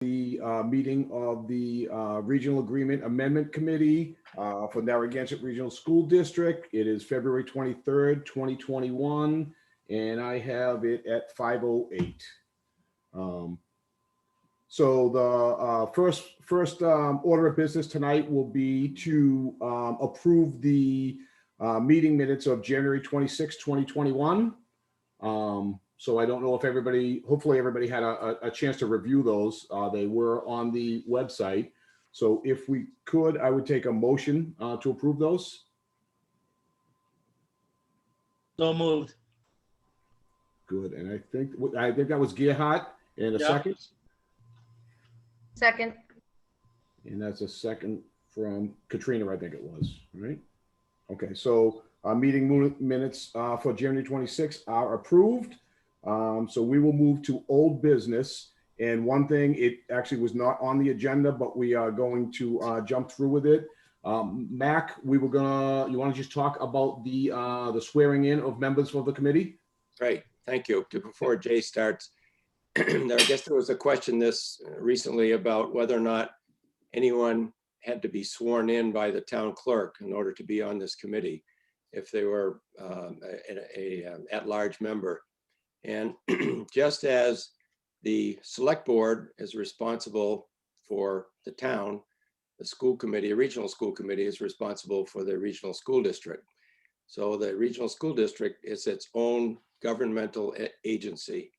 the meeting of the Regional Agreement Amendment Committee for Narragansett Regional School District. It is February 23rd, 2021, and I have it at 5:08. So the first order of business tonight will be to approve the meeting minutes of January 26, 2021. So I don't know if everybody, hopefully everybody had a chance to review those. They were on the website. So if we could, I would take a motion to approve those. So moved. Good. And I think that was Gerhard in a second. Second. And that's a second from Katrina, I think it was, right? Okay, so meeting minutes for January 26th are approved. So we will move to old business. And one thing, it actually was not on the agenda, but we are going to jump through with it. Mac, you want to just talk about the swearing in of members of the committee? Great, thank you. Before Jay starts, I guess there was a question recently about whether or not anyone had to be sworn in by the town clerk in order to be on this committee, if they were an at-large member. And just as the select board is responsible for the town, the school committee, the regional school committee is responsible for the regional school district. So the regional school district is its own governmental agency.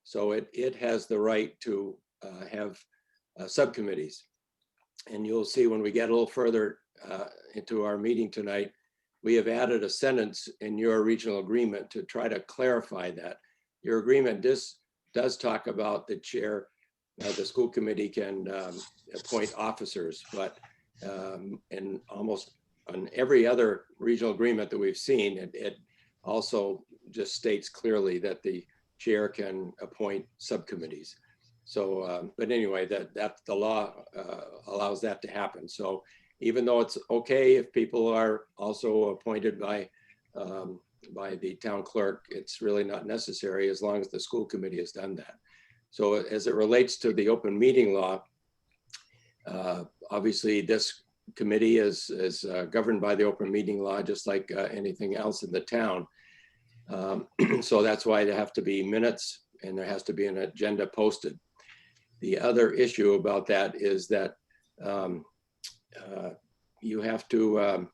So it has the right to have subcommittees. And you'll see when we get a little further into our meeting tonight, we have added a sentence in your regional agreement to try to clarify that. Your agreement does talk about the chair, the school committee can appoint officers, but in almost on every other regional agreement that we've seen, it also just states clearly that the chair can appoint subcommittees. So, but anyway, that the law allows that to happen. So even though it's okay if people are also appointed by the town clerk, it's really not necessary as long as the school committee has done that. So as it relates to the open meeting law, obviously this committee is governed by the open meeting law, just like anything else in the town. So that's why there have to be minutes and there has to be an agenda posted. The other issue about that is that you have to,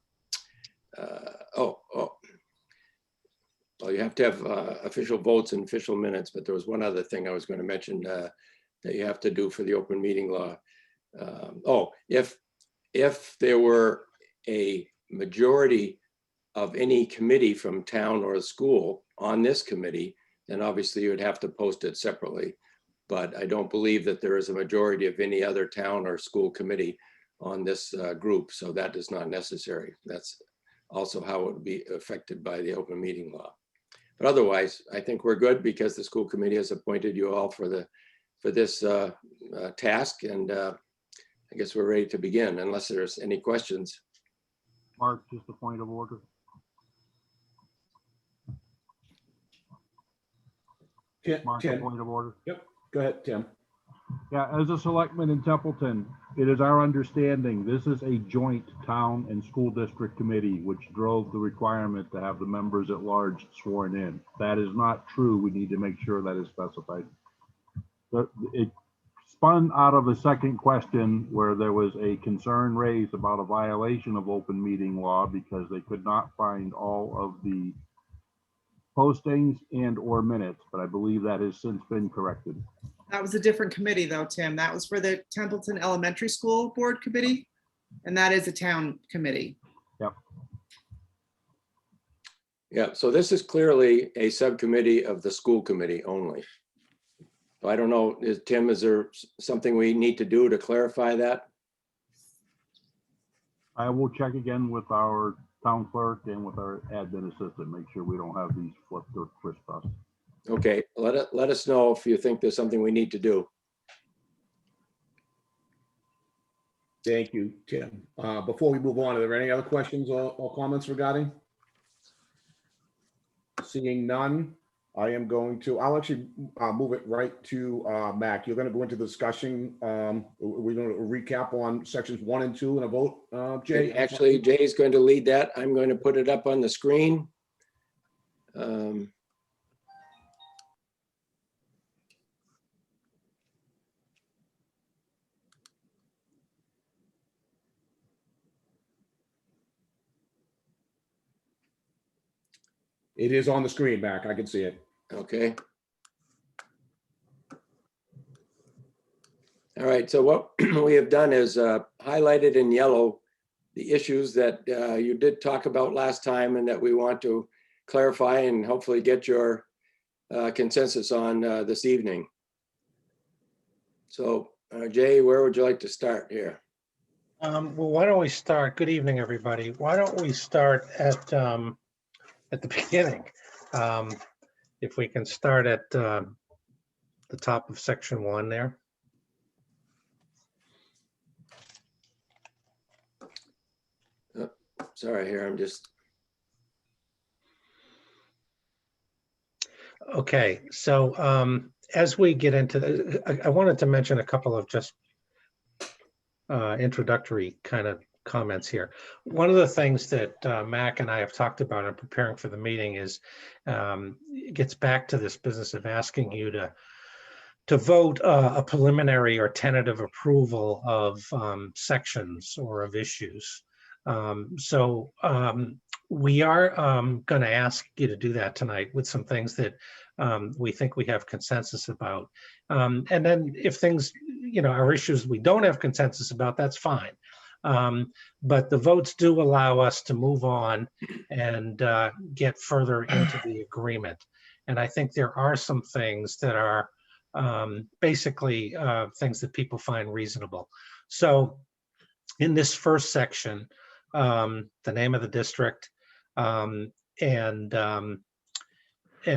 well, you have to have official votes and official minutes, but there was one other thing I was going to mention that you have to do for the open meeting law. If there were a majority of any committee from town or school on this committee, then obviously you would have to post it separately. But I don't believe that there is a majority of any other town or school committee on this group, so that is not necessary. That's also how it would be affected by the open meeting law. But otherwise, I think we're good because the school committee has appointed you all for this task, and I guess we're ready to begin unless there's any questions. Mark, just a point of order. Mark, a point of order. Yep, go ahead, Tim. Yeah, as a selectman in Templeton, it is our understanding this is a joint town and school district committee, which drove the requirement to have the members at large sworn in. That is not true. We need to make sure that is specified. It spun out of a second question where there was a concern raised about a violation of open meeting law because they could not find all of the postings and or minutes, but I believe that has since been corrected. That was a different committee though, Tim. That was for the Templeton Elementary School Board Committee, and that is a town committee. Yep. Yeah, so this is clearly a subcommittee of the school committee only. I don't know, Tim, is there something we need to do to clarify that? I will check again with our town clerk and with our admin assistant, make sure we don't have these flipped or crisscrossed. Okay, let us know if you think there's something we need to do. Thank you, Tim. Before we move on, are there any other questions or comments regarding? Seeing none, I'll actually move it right to Mac. You're going to go into the discussion. We're going to recap on sections 1 and 2 and a vote, Jay. Actually, Jay's going to lead that. I'm going to put it up on the screen. It is on the screen, Mac. I can see it. Okay. All right, so what we have done is highlighted in yellow the issues that you did talk about last time and that we want to clarify and hopefully get your consensus on this evening. So Jay, where would you like to start here? Well, why don't we start? Good evening, everybody. Why don't we start at the beginning? If we can start at the top of section 1 there. Sorry, here I'm just. Okay, so as we get into, I wanted to mention a couple of just introductory kind of comments here. One of the things that Mac and I have talked about in preparing for the meeting is it gets back to this business of asking you to vote a preliminary or tentative approval of sections or of issues. We are going to ask you to do that tonight with some things that we think we have consensus about. And then if things, are issues we don't have consensus about, that's fine. But the votes do allow us to move on and get further into the agreement. And I think there are some things that are basically things that people find reasonable. So in this first section, the name of the district and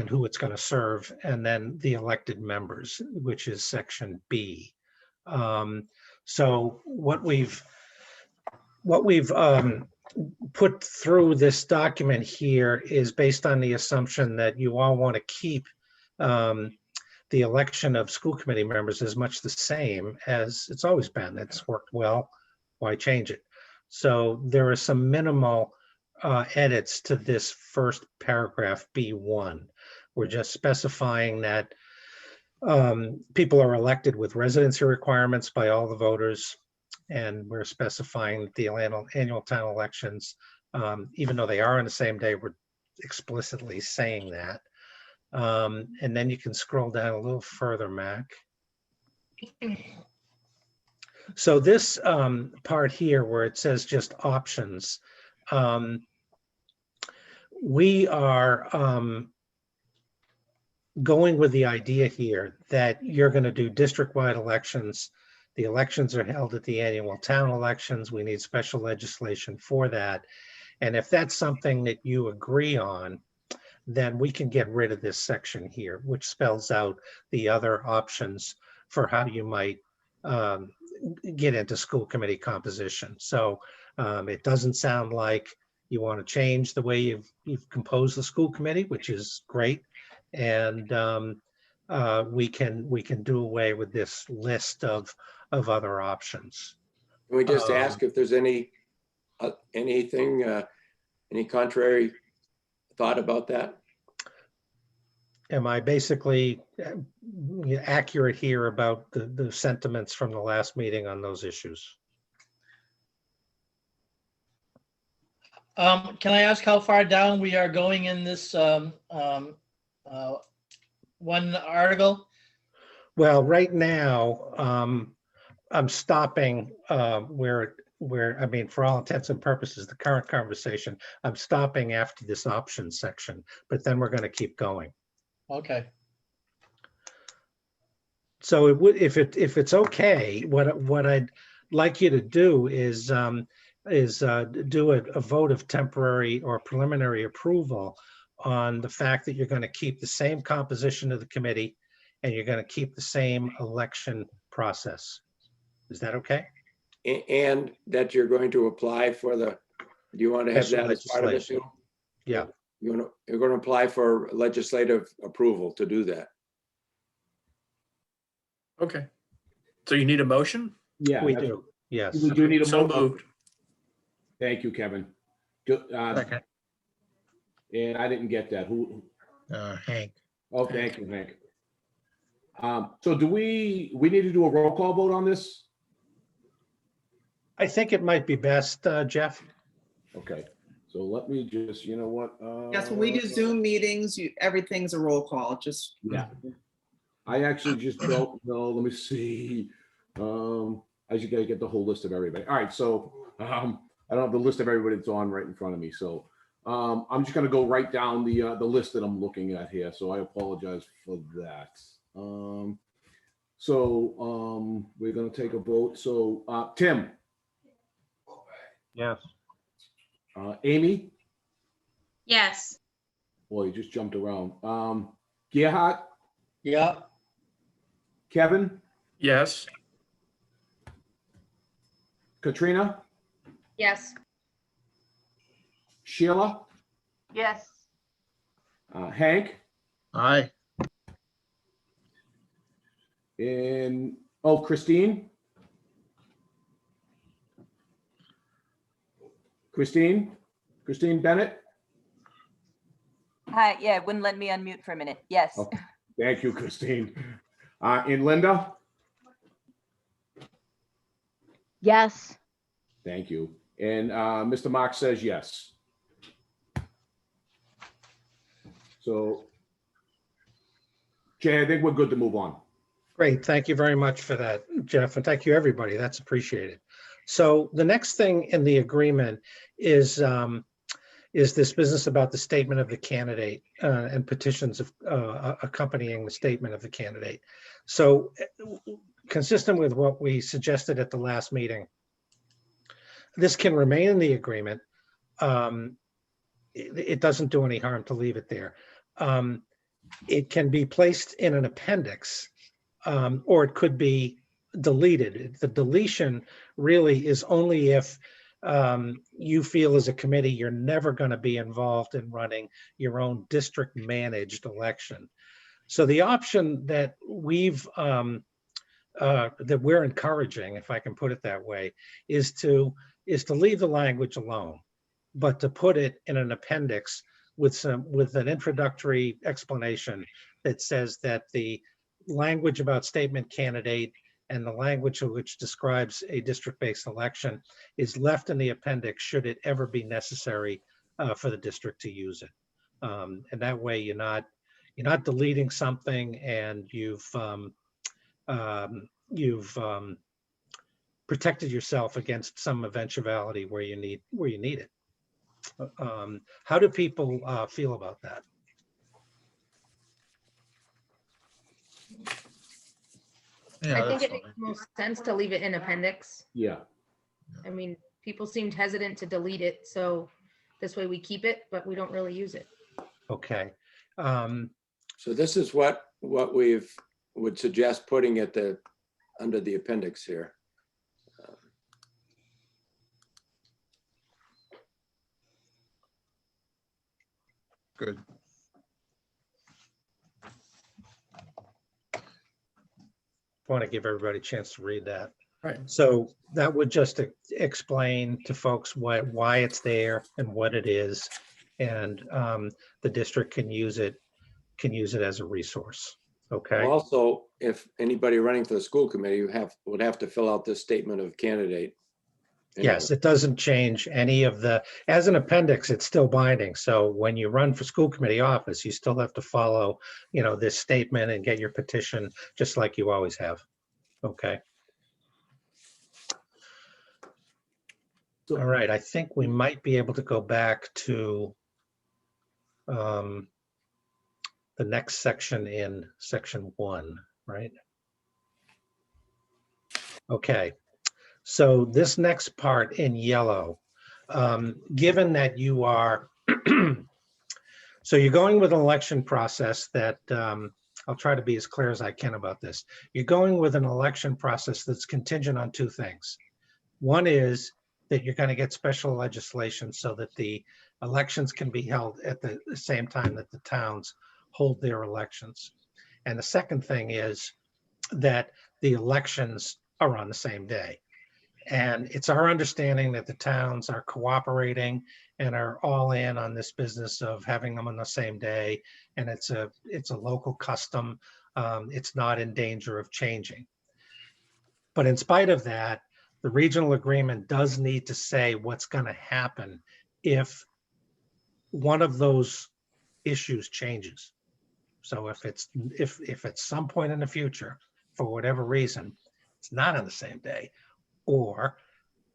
who it's going to serve, and then the elected members, which is section B. So what we've put through this document here is based on the assumption that you all want to keep the election of school committee members as much the same as it's always been. It's worked well. Why change it? So there are some minimal edits to this first paragraph, B1. We're just specifying that people are elected with residency requirements by all the voters. And we're specifying the annual town elections, even though they are on the same day, we're explicitly saying that. And then you can scroll down a little further, Mac. So this part here where it says just options, we are going with the idea here that you're going to do district-wide elections. The elections are held at the annual town elections. We need special legislation for that. And if that's something that you agree on, then we can get rid of this section here, which spells out the other options for how you might get into school committee composition. So it doesn't sound like you want to change the way you've composed the school committee, which is great. And we can do away with this list of other options. Can we just ask if there's any contrary thought about that? Am I basically accurate here about the sentiments from the last meeting on those issues? Can I ask how far down we are going in this one article? Well, right now, I'm stopping where I mean, for all intents and purposes, the current conversation, I'm stopping after this options section, but then we're going to keep going. Okay. So it would, if it's okay, what I'd like you to do is do a vote of temporary or preliminary approval on the fact that you're going to keep the same composition of the committee and you're going to keep the same election process. Is that okay? And that you're going to apply for the, do you want to have that as part of it too? Yeah. you're gonna apply for legislative approval to do that. Okay. So you need a motion? Yeah. We that's- do, yes. We do need a So motion. moved. Thank you, Kevin. Second. And I didn't get that. Who? Hank. Oh, thank you, Hank. So do we need to do a roll call vote on this? I think it might be best, Jeff. Okay, so let me just, you know what? Yes, when we do Zoom meetings, everything's a roll call, just. Yeah. I actually just don't know. Let me see. I just gotta get the whole list of everybody. All right, so I don't have the list of everybody that's on right in front of me. So I'm just gonna go right down the list that I'm looking at here. So I apologize for that. We're gonna take a vote. So Tim, Yes. Amy, Yes. boy, you just jumped around. Gerhard, Yeah, Kevin, Yes. Katrina, Yes. Sheila, Yes. Hank, Aye. and Christine. Christine Bennett. Hi, yeah, it wouldn't let me unmute for a minute. Yes. Okay. Thank you, Christine. And Linda. Yes. Thank you. And Mr. Mark says yes. So, Jay, I think we're good to move on. Great, thank you very much for that, Jeff, and thank you, everybody. That's appreciated. So the next thing in the agreement is this business about the statement of the candidate and petitions of accompanying the statement of the candidate. So consistent with what we suggested at the last meeting, this can remain in the agreement. It doesn't do any harm to leave it there. It can be placed in an appendix, or it could be deleted. The deletion really is only if you feel as a committee you're never going to be involved in running your own district managed election. So the option that that we're encouraging, if I can put it that way, is to leave the language alone, but to put it in an appendix with an introductory explanation that says that the language about statement candidate and the language which describes a district-based election is left in the appendix should it ever be necessary for the district to use it. And that way you're not deleting something, and you've protected yourself against some eventuality where you need it. How do people feel about that? I think it makes most sense to leave it in appendix. Yeah. I mean, people seemed hesitant to delete it, so this way we keep it, but we don't really use it. Okay. So this is what we've would suggest putting at under the appendix here. Good. Want to give everybody a chance to read that. Right. So that would just explain to folks why it's there and what it is, and the district can use it as a resource. Okay. Also, if anybody running for the school committee would have to fill out this statement of candidate. Yes, it doesn't change any of as an appendix, it's still binding. So when you run for school committee office, you still have to follow, this statement and get your petition just like you always have. Okay. All right, I think we might be able to go back to the next section in section 1, right? Okay. So this next part in yellow, given that you are, so you're going with an election process that, I'll try to be as clear as I can about this. You're going with an election process that's contingent on two things. One is that you're going to get special legislation so that the elections can be held at the same time that the towns hold their elections. And the second thing is that the elections are on the same day. And it's our understanding that the towns are cooperating and are all in on this business of having them on the same day. And it's a local custom. It's not in danger of changing. But in spite of that, the regional agreement does need to say what's going to happen if one of those issues changes. So if at some point in the future, for whatever reason, it's not on the same day, or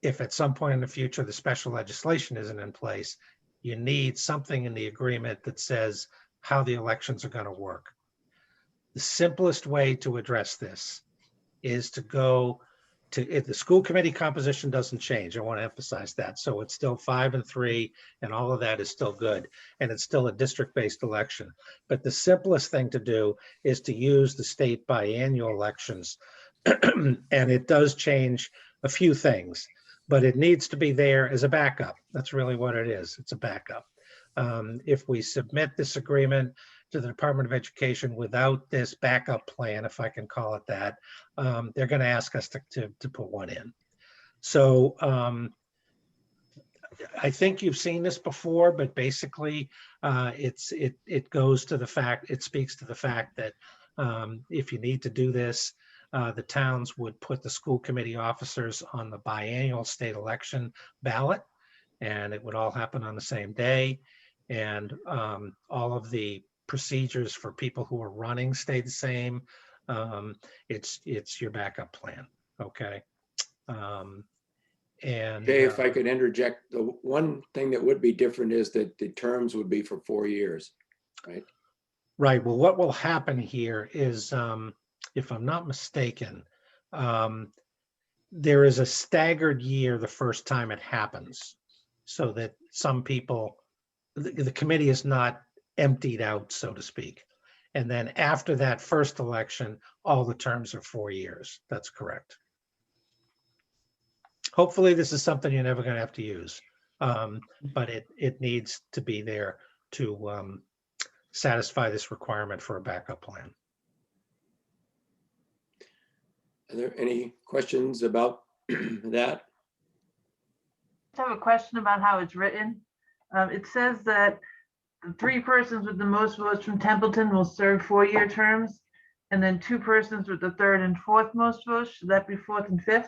if at some point in the future the special legislation isn't in place, you need something in the agreement that says how the elections are going to work. The simplest way to address this is to go to, if the school committee composition doesn't change, I want to emphasize that. So it's still 5 and 3, and all of that is still good. And it's still a district-based election. But the simplest thing to do is to use the state biannual elections. And it does change a few things, but it needs to be there as a backup. That's really what it is. It's a backup. If we submit this agreement to the Department of Education without this backup plan, if I can call it that, they're going to ask us to put one in. So I think you've seen this before, but basically it goes to the fact, it speaks to the fact that if you need to do this, the towns would put the school committee officers on the biannual state election ballot, and it would all happen on the same day. And all of the procedures for people who are running stay the same. It's your backup plan. Okay. And Okay, if I could interject, the one thing that would be different is that the terms would be for 4 years, right? right. Well, what will happen here is, if I'm not mistaken, there is a staggered year the first time it happens, so that some people, the committee is not emptied out, so to speak. And then after that first election, all the terms are 4 years. That's correct. Hopefully this is something you're never going to have to use, but it needs to be there to satisfy this requirement for a backup plan. Are there any questions about that? I have a question about how it's written. It says that the 3 persons with the most votes from Templeton will serve 4-year terms, and then 2 persons with the 3rd and 4th most votes. Should that be 4th and 5th?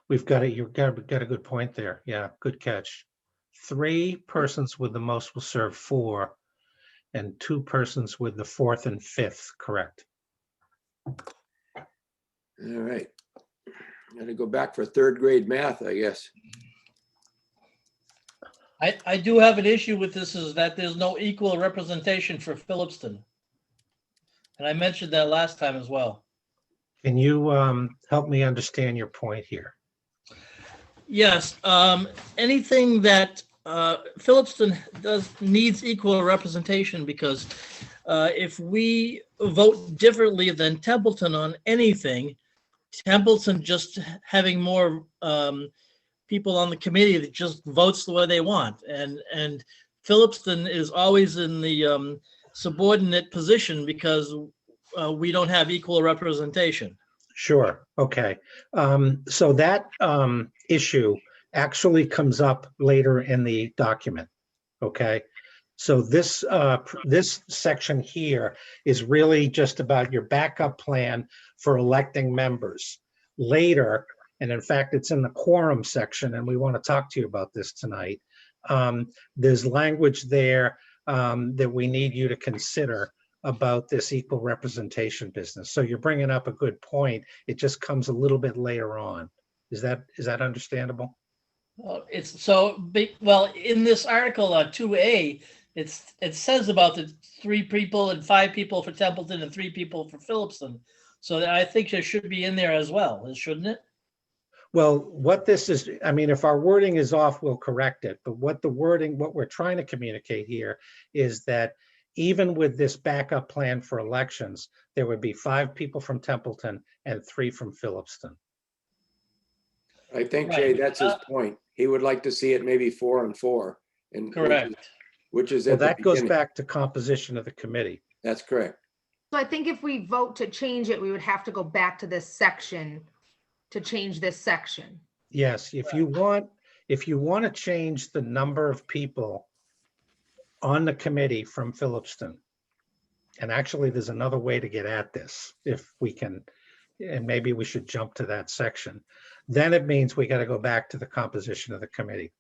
We've got it. You've got a good point there. Yeah, good catch. 3 persons with the most will serve 4, and 2 persons with the 4th and 5th. Correct. All right. Got to go back for 3rd grade math, I guess. I do have an issue with this, is that there's no equal representation for Phillipston. And I mentioned that last time as well. Can you help me understand your point here? Yes, anything that Phillipston needs equal representation, because if we vote differently than Templeton on anything, Templeton just having more people on the committee that just votes the way they want, and Phillipston is always in the subordinate position because we don't have equal representation. Sure. Okay. So that issue actually comes up later in the document. Okay. So this this section here is really just about your backup plan for electing members. Later, and in fact, it's in the quorum section, and we want to talk to you about this tonight. There's language there that we need you to consider about this equal representation business. So you're bringing up a good point. It just comes a little bit later on. Is that understandable? Well, it's so big. Well, in this article 2A, it says about the 3 people and 5 people for Templeton and 3 people for Phillipston. So I think it should be in there as well, shouldn't it? Well, what this is, I mean, if our wording is off, we'll correct it. But what we're trying to communicate here is that even with this backup plan for elections, there would be 5 people from Templeton and 3 from Phillipston. I think, Jay, Right. that's his point. He would like to see it maybe 4 and 4. And Correct. which is Well, at the that goes beginning. back to composition of the committee. That's correct. So I think if we vote to change it, we would have to go back to this section to change this section. Yes, if you want to change the number of people on the committee from Phillipston, and actually there's another way to get at this, if we can, and maybe we should jump to that section, then it means we got to go back to the composition of the committee.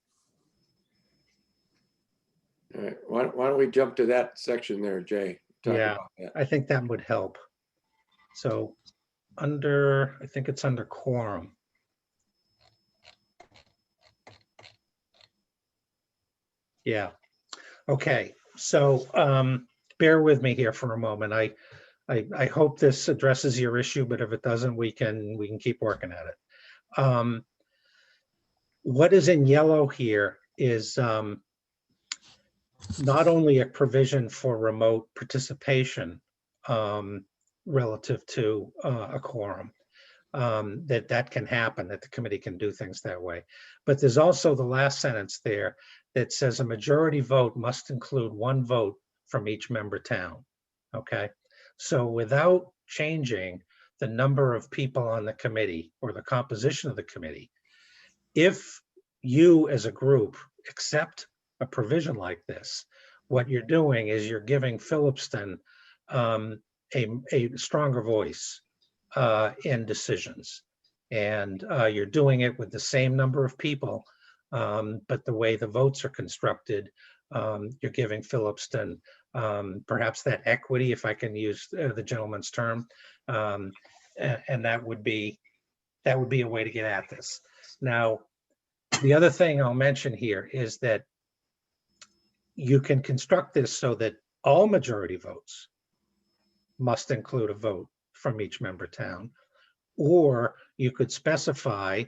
All right. Why don't we jump to that section there, Jay? Talk Yeah. about that. I think that would help. So under, I think it's under quorum. Yeah. Okay. So bear with me here for a moment. I hope this addresses your issue, but if it doesn't, we can keep working at it. What is in yellow here is not only a provision for remote participation relative to a quorum, that can happen, that the committee can do things that way. But there's also the last sentence there that says a majority vote must include 1 vote from each member town. Okay, so without changing the number of people on the committee or the composition of the committee, if you as a group accept a provision like this, what you're doing is you're giving Phillipston a stronger voice in decisions. And you're doing it with the same number of people, but the way the votes are constructed, you're giving Phillipston perhaps that equity, if I can use the gentleman's term, and that would be a way to get at this. Now, the other thing I'll mention here is that you can construct this so that all majority votes must include a vote from each member town, or you could specify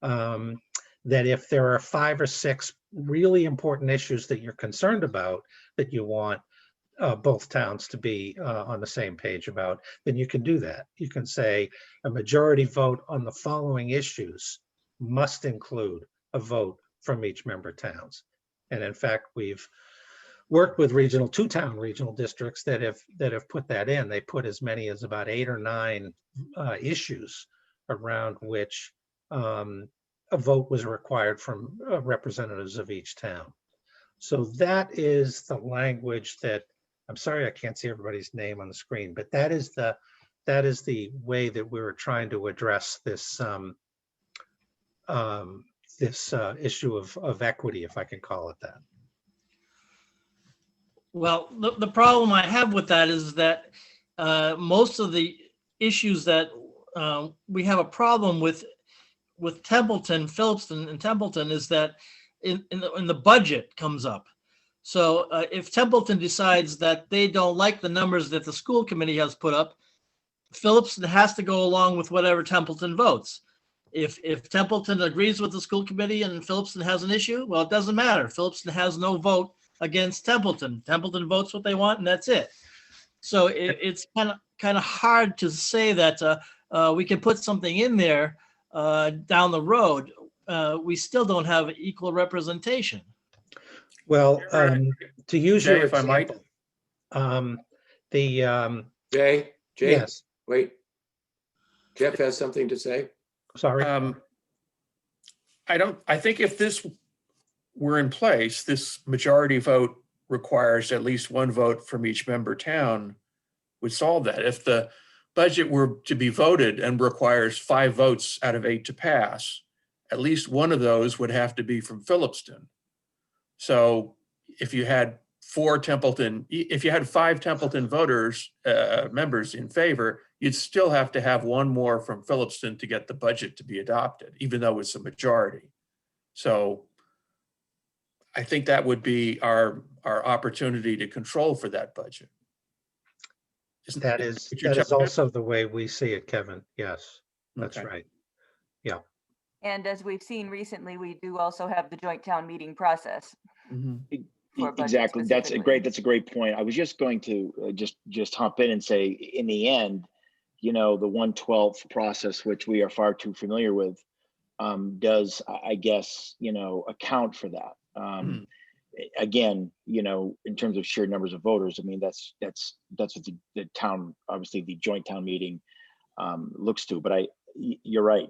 that if there are 5 or 6 really important issues that you're concerned about, that you want both towns to be on the same page about, then you can do that. You can say a majority vote on the following issues must include a vote from each member towns. And in fact, we've worked with 2-town regional districts that have put that in. They put as many as about 8 or 9 issues around which a vote was required from representatives of each town. So that is the language that, I'm sorry I can't see everybody's name on the screen, but that is the way that we were trying to address this issue of equity, if I can call it that. Well, the problem I have with that is that most of the issues that we have a problem with Templeton, Phillipston and Templeton is that in the budget comes up. So if Templeton decides that they don't like the numbers that the school committee has put up, Phillipston has to go along with whatever Templeton votes. If Templeton agrees with the school committee and Phillipston has an issue, well, it doesn't matter. Phillipston has no vote against Templeton. Templeton votes what they want, and that's it. So it's kind of hard to say that we can put something in there down the road. We still don't have equal representation. Well, to use Jay, your if I might. example, Jay, yes, wait. Jeff has something to say. sorry. I think if this were in place, this majority vote requires at least 1 vote from each member town would solve that. If the budget were to be voted and requires 5 votes out of 8 to pass, at least 1 of those would have to be from Phillipston. So if you had 5 Templeton voters, members in favor, you'd still have to have 1 more from Phillipston to get the budget to be adopted, even though it's a majority. So I think that would be our opportunity to control for that budget. That is also the way we see it, Kevin. Yes, that's Okay. right. Yeah. And as we've seen recently, we do also have the joint town meeting process. Mhm. For budget Exactly. That's specifically. a great point. I was just going to just hop in and say, in the end, the 1/12 process, which we are far too familiar with, does, I guess, account for that. Again, in terms of sheer numbers of voters, I mean, that's what the town, obviously the joint town meeting looks to. But you're right,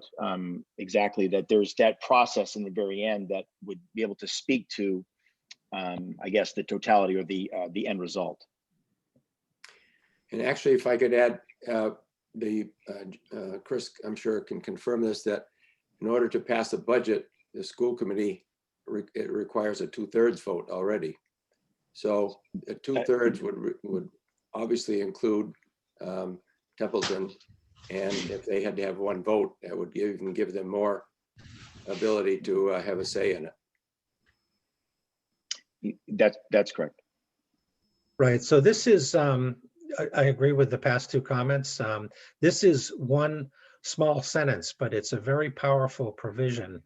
exactly, that there's that process in the very end that would be able to speak to, I guess, the totality or the end result. And actually, if I could add, Chris, I'm sure can confirm this, that in order to pass a budget, the school committee, it requires a 2/3 vote already. So a 2/3 would obviously include Templeton. And if they had to have one vote, that would even give them more ability to have a say in it. That's correct. Right. So this is, I agree with the past two comments. This is one small sentence, but it's a very powerful provision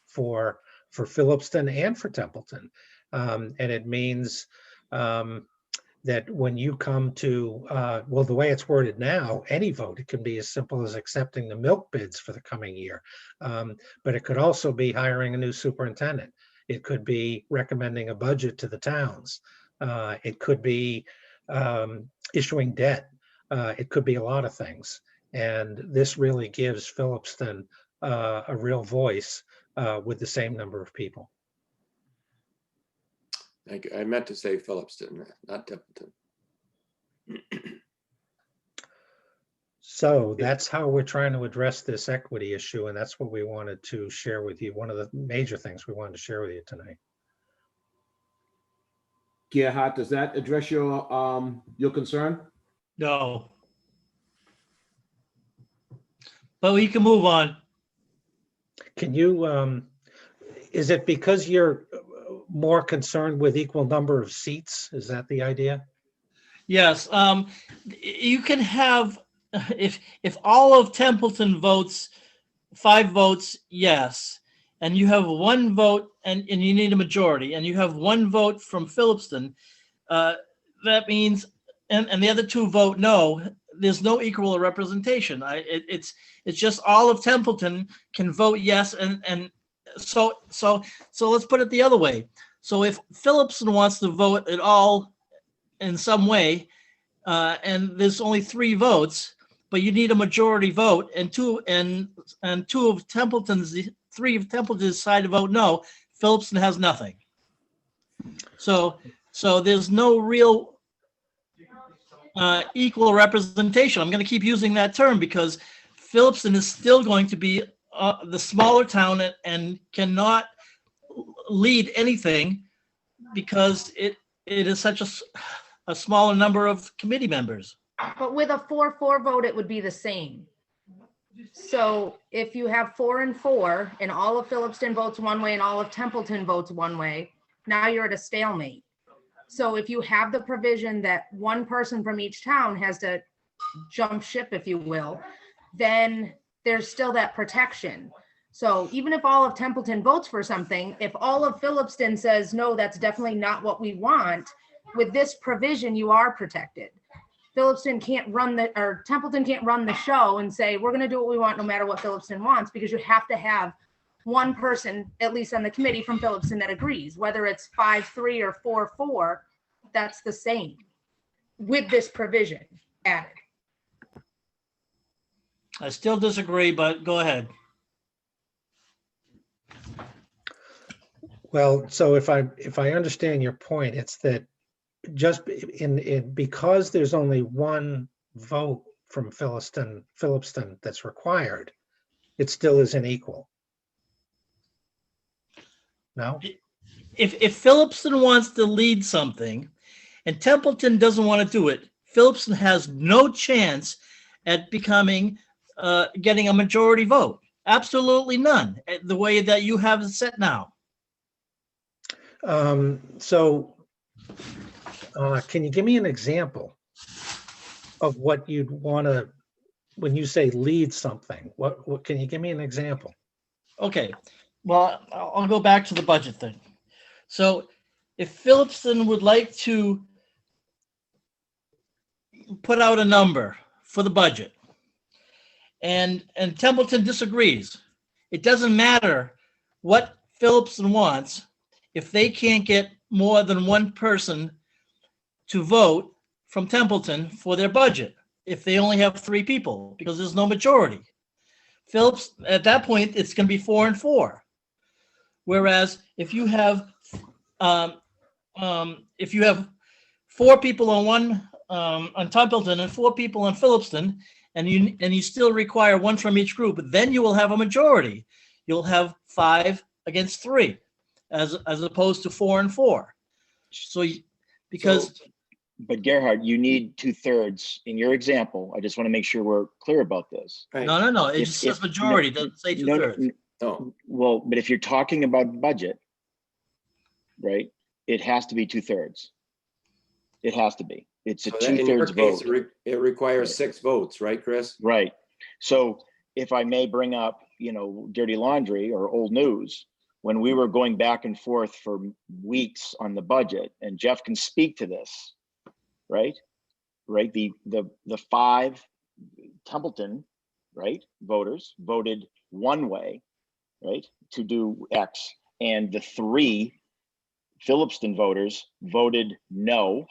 for Phillipston and for Templeton. And it means that when you come to, well, the way it's worded now, any vote, it can be as simple as accepting the milk bids for the coming year. But it could also be hiring a new superintendent. It could be recommending a budget to the towns. It could be issuing debt. It could be a lot of things. And this really gives Phillipston a real voice with the same number of people. I meant to say Phillipston, not Templeton. So that's how we're trying to address this equity issue, and that's what we wanted to share with you. One of the major things we wanted to share with you tonight. Gerhard, does that address your concern? No. But we can move on. Can you, is it because you're more concerned with equal number of seats? Is that the idea? Yes. You can have, if all of Templeton votes, 5 votes, yes, and you have 1 vote and you need a majority, and you have 1 vote from Phillipston, that means, and the other 2 vote no, there's no equal representation. It's just all of Templeton can vote yes, and so let's put it the other way. So if Phillipston wants to vote at all in some way, and there's only 3 votes, but you need a majority vote, and 2 of Templeton's, 3 of Templeton's decide to vote no, Phillipston has nothing. So there's no real equal representation. I'm going to keep using that term because Phillipston is still going to be the smaller town and cannot lead anything because it is such a smaller number of committee members. But with a 4-4 vote, it would be the same. So if you have 4 and 4 and all of Phillipston votes one way and all of Templeton votes one way, now you're at a stalemate. So if you have the provision that 1 person from each town has to jump ship, if you will, then there's still that protection. So even if all of Templeton votes for something, if all of Phillipston says, no, that's definitely not what we want, with this provision, you are protected. Phillipston can't run or Templeton can't run the show and say, we're going to do what we want no matter what Phillipston wants, because you have to have 1 person, at least on the committee from Phillipston, that agrees. Whether it's 5-3 or 4-4, that's the same with this provision added. I still disagree, but go ahead. Well, so if I understand your point, it's that just because there's only 1 vote from Phillipston that's required, it still isn't equal. No? If Phillipston wants to lead something and Templeton doesn't want to do it, Phillipston has no chance at becoming getting a majority vote. Absolutely none, the way that you have it set now. So can you give me an example of what you'd want to, when you say lead something, what can you give me an example? Okay, well, I'll go back to the budget thing. So if Phillipston would like to put out a number for the budget and Templeton disagrees, it doesn't matter what Phillipston wants if they can't get more than one person to vote from Templeton for their budget, if they only have 3 people, because there's no majority. Phillips, at that point, it's going to be 4 and 4. Whereas if you have 4 people on Templeton and 4 people on Phillipston, and you still require 1 from each group, then you will have a majority. You'll have 5 against 3, as opposed to 4 and 4. But Gerhard, you need 2/3 in your example. I just want to make sure we're clear about this. Right. No. It just says majority. It doesn't say 2/3. No. Well, but if you're talking about budget, right, it has to be 2/3. It has to be. It's a So that- in your 2/3 case, vote. it requires Right. 6 votes, right, Chris? Right. So if I may bring up, dirty laundry or old news, when we were going back and forth for weeks on the budget, and Jeff can speak to this, right? Right. The 5 Templeton, right, voters voted one way, right, to do X, and the 3 Phillipston voters voted no.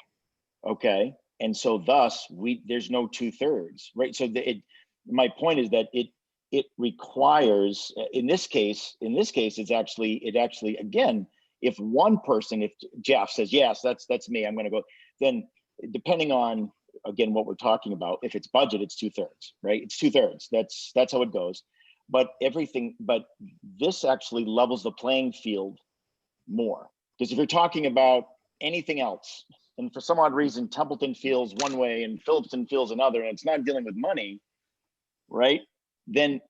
Okay. And so thus there's no 2/3, right? So my point is that it requires, in this case, it actually, again, if one person, if Jeff says, yes, that's me, I'm going to go, then depending on, again, what we're talking about, if it's budget, it's 2/3, right? It's 2/3. That's how it goes. But this actually levels the playing field more. Because if you're talking about anything else, and for some odd reason, Templeton feels one way and Phillipston feels another, and it's not dealing with money, right? Then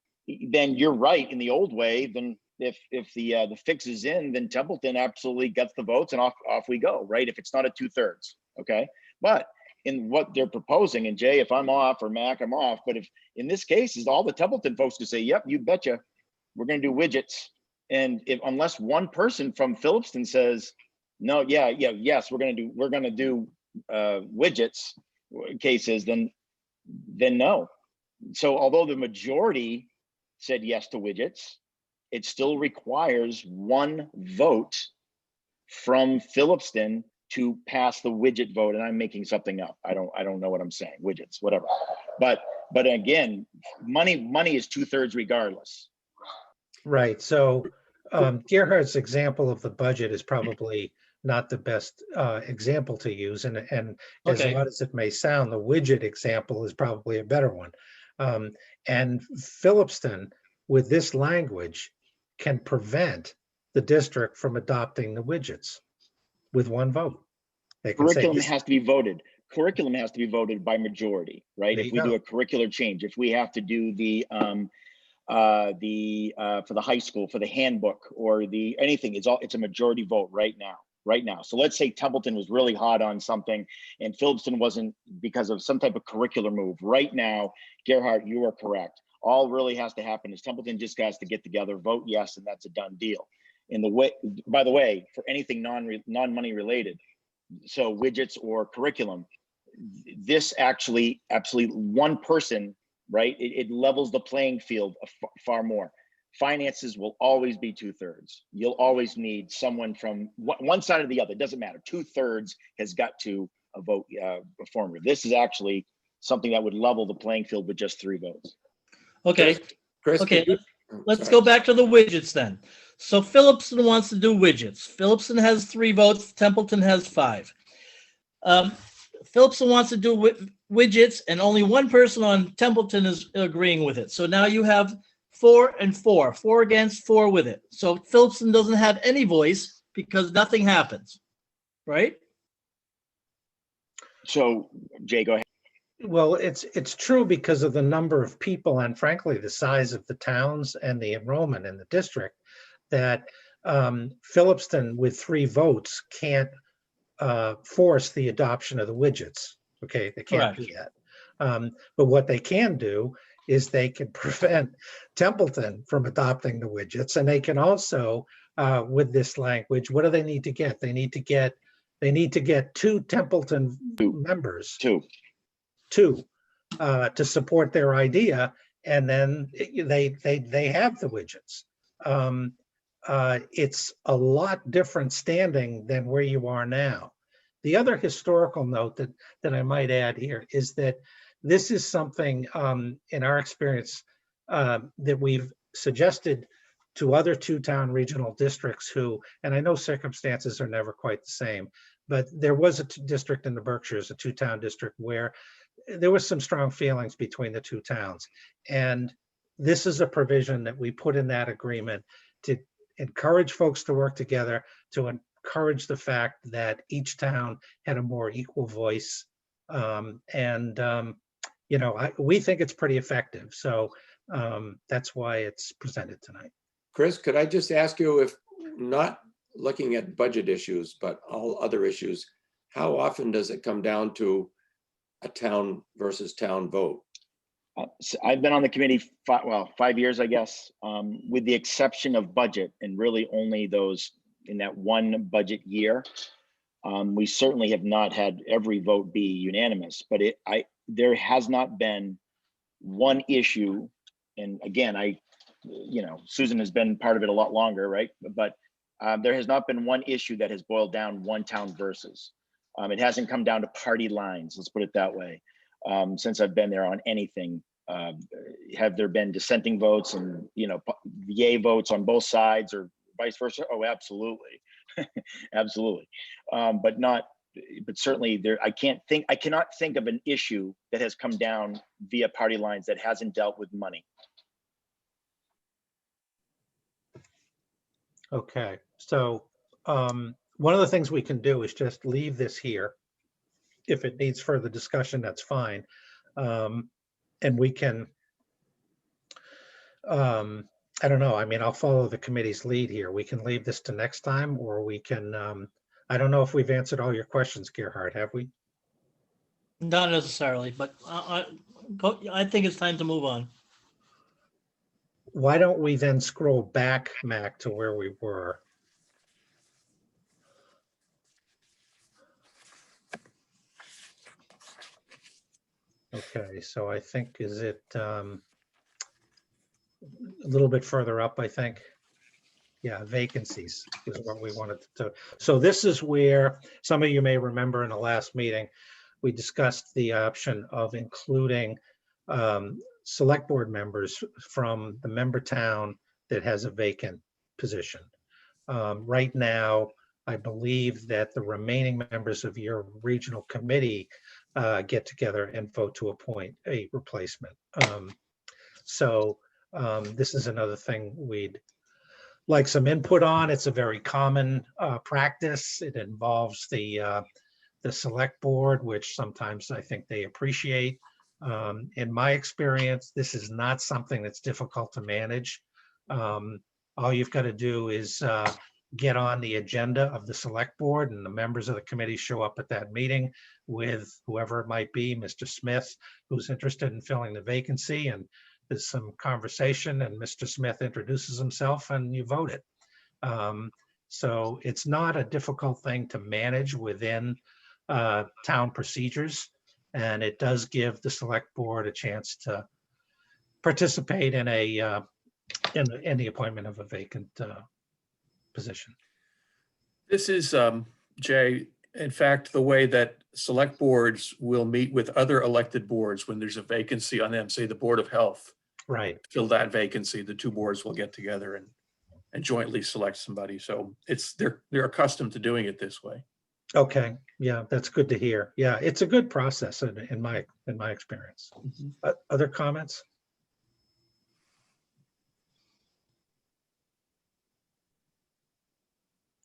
you're right in the old way. Then if the fix is in, then Templeton absolutely gets the votes and off we go, right? If it's not a 2/3, okay? But in what they're proposing, and Jay, if I'm off, or Mac, I'm off, but if in this case is all the Templeton folks to say, yep, you betcha, we're going to do widgets. And unless one person from Phillipston says, no, yes, we're going to do widgets cases, then no. So although the majority said yes to widgets, it still requires 1 vote from Phillipston to pass the widget vote. And I'm making something up. I don't know what I'm saying. Widgets, whatever. But again, money is 2/3 regardless. Right. So Gerhard's example of the budget is probably not the best example to use. And as Okay. odd as it may sound, the widget example is probably a better one. And Phillipston, with this language, can prevent the district from adopting the widgets with 1 vote. They can say, Curriculum has to be voted. Curriculum has to be voted by majority, right? There If you we do go. a curricular change, if we have to do for the high school, for the handbook or anything, it's a majority vote right now. So let's say Templeton was really hot on something and Phillipston wasn't, because of some type of curricular move. Right now, Gerhard, you are correct. All really has to happen is Templeton just has to get together, vote yes, and that's a done deal. By the way, for anything non-money related, so widgets or curriculum, this actually absolutely 1 person, right? It levels the playing field far more. Finances will always be 2/3. You'll always need someone from one side or the other. It doesn't matter. 2/3 has got to vote form. This is actually something that would level the playing field with just 3 votes. Okay. Chris, Okay. could you- Let's sorry. go back to the widgets then. So Phillipston wants to do widgets. Phillipston has 3 votes. Templeton has 5. Phillipston wants to do widgets, and only 1 person on Templeton is agreeing with it. So now you have 4 and 4, 4 against, 4 with it. So Phillipston doesn't have any voice because nothing happens, right? So Jay, go ahead. well, it's true because of the number of people and frankly, the size of the towns and the enrollment in the district, that Phillipston with 3 votes can't force the adoption of the widgets. Okay, they can't do that. But what they can do is they can prevent Templeton from adopting the widgets, and they can also, with this language, what do they need to get? They need to get 2 Templeton members, 2 to support their idea, and then they have the widgets. It's a lot different standing than where you are now. The other historical note that I might add here is that this is something in our experience that we've suggested to other two-town regional districts who, and I know circumstances are never quite the same, but there was a district in the Berkshires, a two-town district, where there was some strong feelings between the two towns. And this is a provision that we put in that agreement to encourage folks to work together, to encourage the fact that each town had a more equal voice. We think it's pretty effective. So that's why it's presented tonight. Chris, could I just ask you, if not looking at budget issues, but all other issues, how often does it come down to a town versus town vote? So I've been on the committee 5 years, I guess, with the exception of budget, and really only those in that one budget year. We certainly have not had every vote be unanimous, but there has not been one issue. And again, Susan has been part of it a lot longer, right? But there has not been one issue that has boiled down one town versus. It hasn't come down to party lines, let's put it that way. Since I've been there on anything, have there been dissenting votes and yay votes on both sides or vice versa? Oh, absolutely, absolutely. But certainly I cannot think of an issue that has come down via party lines that hasn't dealt with money. Okay, so one of the things we can do is just leave this here. If it needs further discussion, that's fine. And we can, I don't know, I mean, I'll follow the committee's lead here. We can leave this to next time, or we can, I don't know if we've answered all your questions, Gerhard, have we? Not necessarily, but I think it's time to move on. Why don't we then scroll back, Mac, to where we were? Okay, so I think, is it a little bit further up, I think? Yeah, vacancies is what we wanted to. So this is where, some of you may remember in the last meeting, we discussed the option of including select board members from the member town that has a vacant position. Right now, I believe that the remaining members of your regional committee get together and vote to appoint a replacement. This is another thing we'd like some input on. It's a very common practice. It involves the select board, which sometimes I think they appreciate. In my experience, this is not something that's difficult to manage. All you've got to do is get on the agenda of the select board, and the members of the committee show up at that meeting with whoever it might be, Mr. Smith, who's interested in filling the vacancy, and there's some conversation, and Mr. Smith introduces himself and you vote it. So it's not a difficult thing to manage within town procedures, and it does give the select board a chance to participate in the appointment of a vacant position. This is, Jay, in fact, the way that select boards will meet with other elected boards when there's a vacancy on them, say the Board of Health. Right. Fill that vacancy, the two boards will get together and jointly select somebody. So they're accustomed to doing it this way. Okay, yeah, that's good to hear. Yeah, it's a good process in my experience. Mm-hmm. Other comments?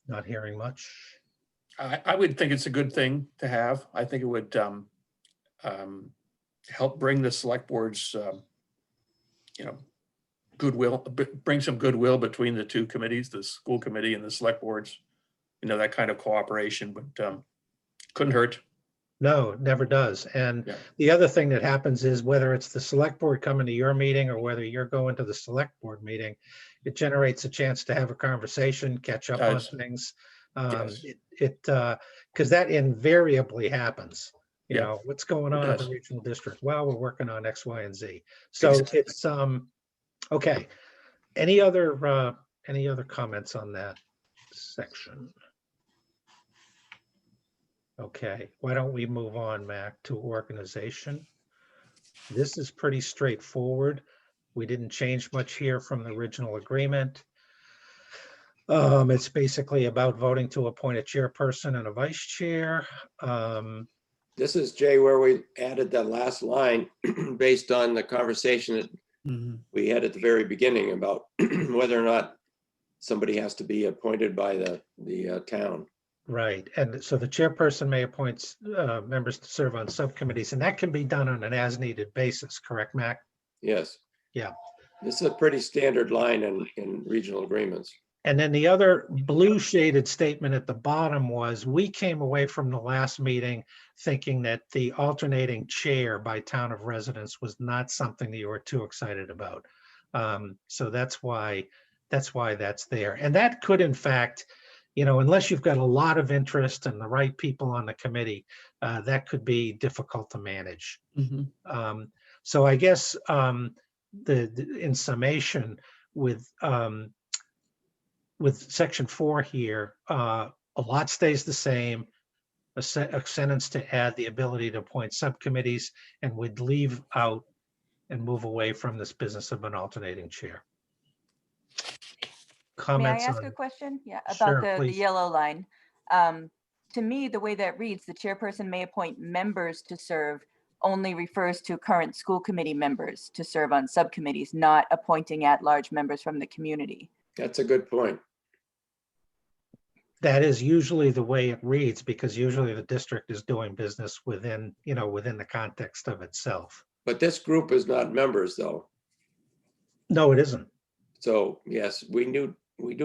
Not hearing much. I would think it's a good thing to have. I think it would help bring the select boards, goodwill, bring some goodwill between the two committees, the school committee and the select boards. That kind of cooperation, but couldn't hurt. No, it never does. And Yeah. The other thing that happens is whether it's the select board coming to your meeting or whether you're going to the select board meeting, it generates a chance to have a conversation, catch up on things. Yes. Because that invariably happens. You Yeah, know, what's going it on at the does. regional district? Well, we're working on X, Y, and Z. So it's, okay. Any other comments on that section? Okay, why don't we move on, Mac, to organization? This is pretty straightforward. We didn't change much here from the original agreement. It's basically about voting to appoint a chairperson and a vice chair. This is, Jay, where we added that last line based on the conversation that Mhm. we had at the very beginning about whether or not somebody has to be appointed by the town. Right, and so the chairperson may appoint members to serve on subcommittees, and that can be done on an as-needed basis, correct, Mac? Yes. Yeah. This is a pretty standard line in regional agreements. And then the other blue shaded statement at the bottom was, we came away from the last meeting thinking that the alternating chair by town of residence was not something that you were too excited about. So that's why that's there. And that could, in fact, you know, unless you've got a lot of interest and the right people on the committee, that could be difficult to manage. Mhm. So I guess in summation, with section 4 here, a lot stays the same. A sentence to add the ability to appoint subcommittees, and would leave out and move away from this business of an alternating chair. May I Comments ask on? a question? Yeah, Sure, about the please. yellow line. To me, the way that reads, the chairperson may appoint members to serve only refers to current school committee members to serve on subcommittees, not appointing at-large members from the community. That's a good point. That is usually the way it reads, because usually the district is doing business within, you know, within the context of itself. But this group is not members, though. No, it isn't. So yes, we do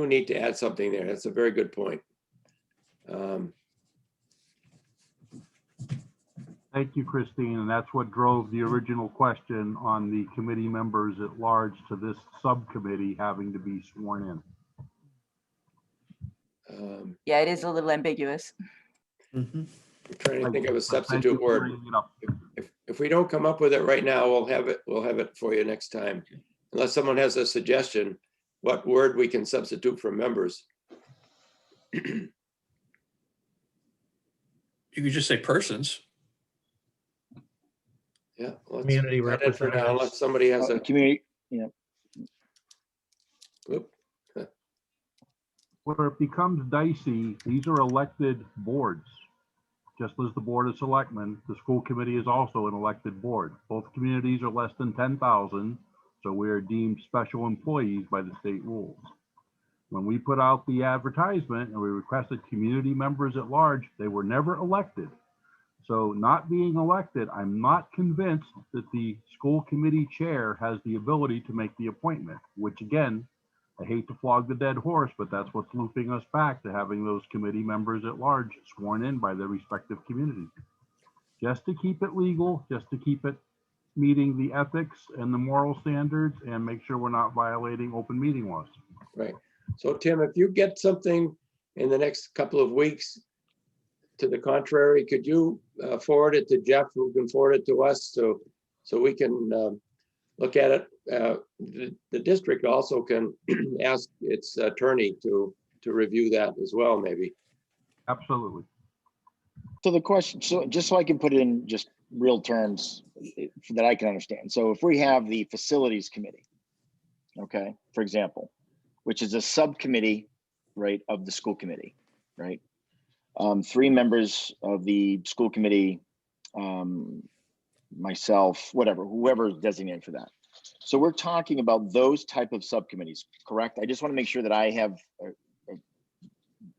need to add something there. That's a very good point. Thank you, Christine. And that's what drove the original question on the committee members at large to this subcommittee having to be sworn in. Yeah, it is a little ambiguous. Mhm. I'm trying to think of a Thank you substitute for word. bringing it up. If we don't come up with it right now, we'll have it for you next time. Unless someone has a suggestion, what word we can substitute for members. You could just say persons. Yeah. let's Community add it for now, representatives. Unless somebody has a, Community, yeah. whoop. Where it becomes dicey, these are elected boards. Just as the Board of Selectmen, the school committee is also an elected board. Both communities are less than 10,000, so we are deemed special employees by the state rules. When we put out the advertisement and we requested community members at large, they were never elected. So not being elected, I'm not convinced that the school committee chair has the ability to make the appointment, which again, I hate to flog the dead horse, but that's what's looping us back to having those committee members at large sworn in by their respective communities. Just to keep it legal, just to keep it meeting the ethics and the moral standards and make sure we're not violating open meeting laws. Right. So Tim, if you get something in the next couple of weeks to the contrary, could you forward it to Jeff, who can forward it to us so we can look at it? The district also can ask its attorney to review that as well, maybe. Absolutely. So the question, so just so I can put it in just real terms that I can understand. So if we have the facilities committee, okay, for example, which is a subcommittee, right, of the school committee, right? 3 members of the school committee, myself, whatever, whoever is designated for that. So we're talking about those type of subcommittees, correct? I just want to make sure that I have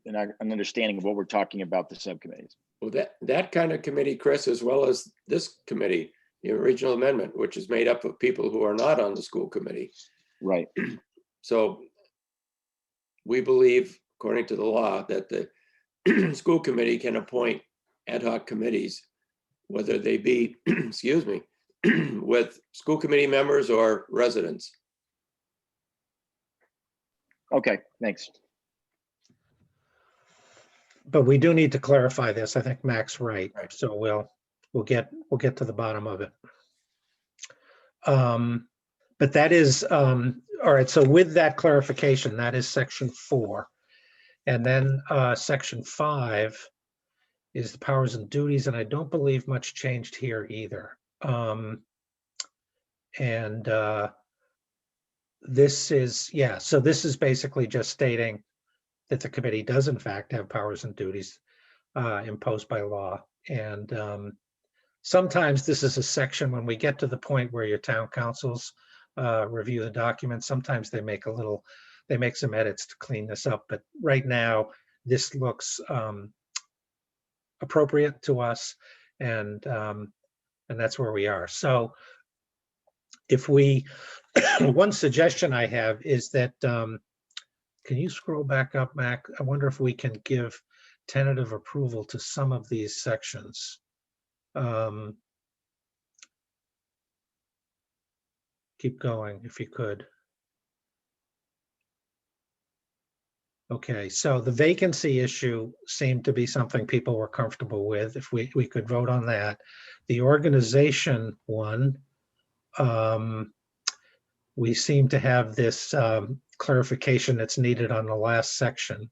an understanding of what we're talking about the subcommittees. Well, that kind of committee, Chris, as well as this committee, the original amendment, which is made up of people who are not on the school committee. Right. So we believe, according to the law, that the school committee can appoint ad hoc committees, whether they be, excuse me, with school committee members or residents. Okay, thanks. But we do need to clarify this. I think Mac's right. So we'll get to the bottom of it. But that is, all right, so with that clarification, that is section 4. And then section 5 is the powers and duties, and I don't believe much changed here either. This is, yeah, so this is basically just stating that the committee does in fact have powers and duties imposed by law. And sometimes this is a section when we get to the point where your town councils review the document. Sometimes they make some edits to clean this up, but right now this looks appropriate to us, and that's where we are. So if we, one suggestion I have is that, can you scroll back up, Mac? I wonder if we can give tentative approval to some of these sections. Keep going if you could. Okay, so the vacancy issue seemed to be something people were comfortable with. If we could vote on that. The organization one, we seem to have this clarification that's needed on the last section,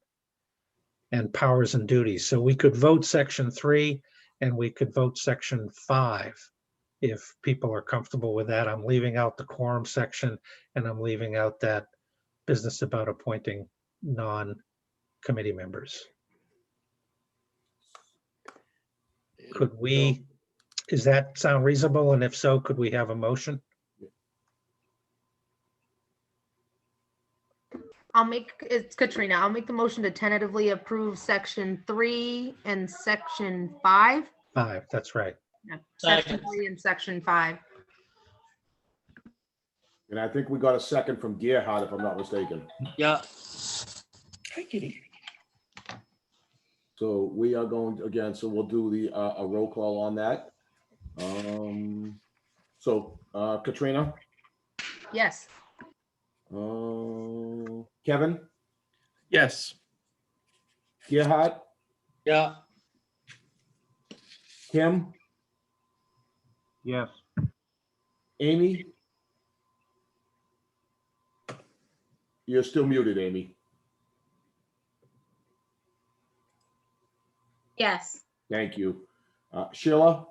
and powers and duties. So we could vote section 3 and we could vote section 5 if people are comfortable with that. I'm leaving out the quorum section, and I'm leaving out that business about appointing non-committee members. Could we, does that sound reasonable? And if so, could we have a motion? It's Katrina. I'll make the motion to tentatively approve section 3 and section 5. 5, that's right. Yeah, section 3 and section 5. And I think we got a second from Gerhard, if I'm not mistaken. Yeah. Hi, Kitty. So we are going, again, so we'll do the a roll call on that. So Katrina? Yes. Kevin? Yes. Gerhard? Yeah. Kim? Yes. Amy? You're still muted, Amy. Yes. Thank you. Sheila?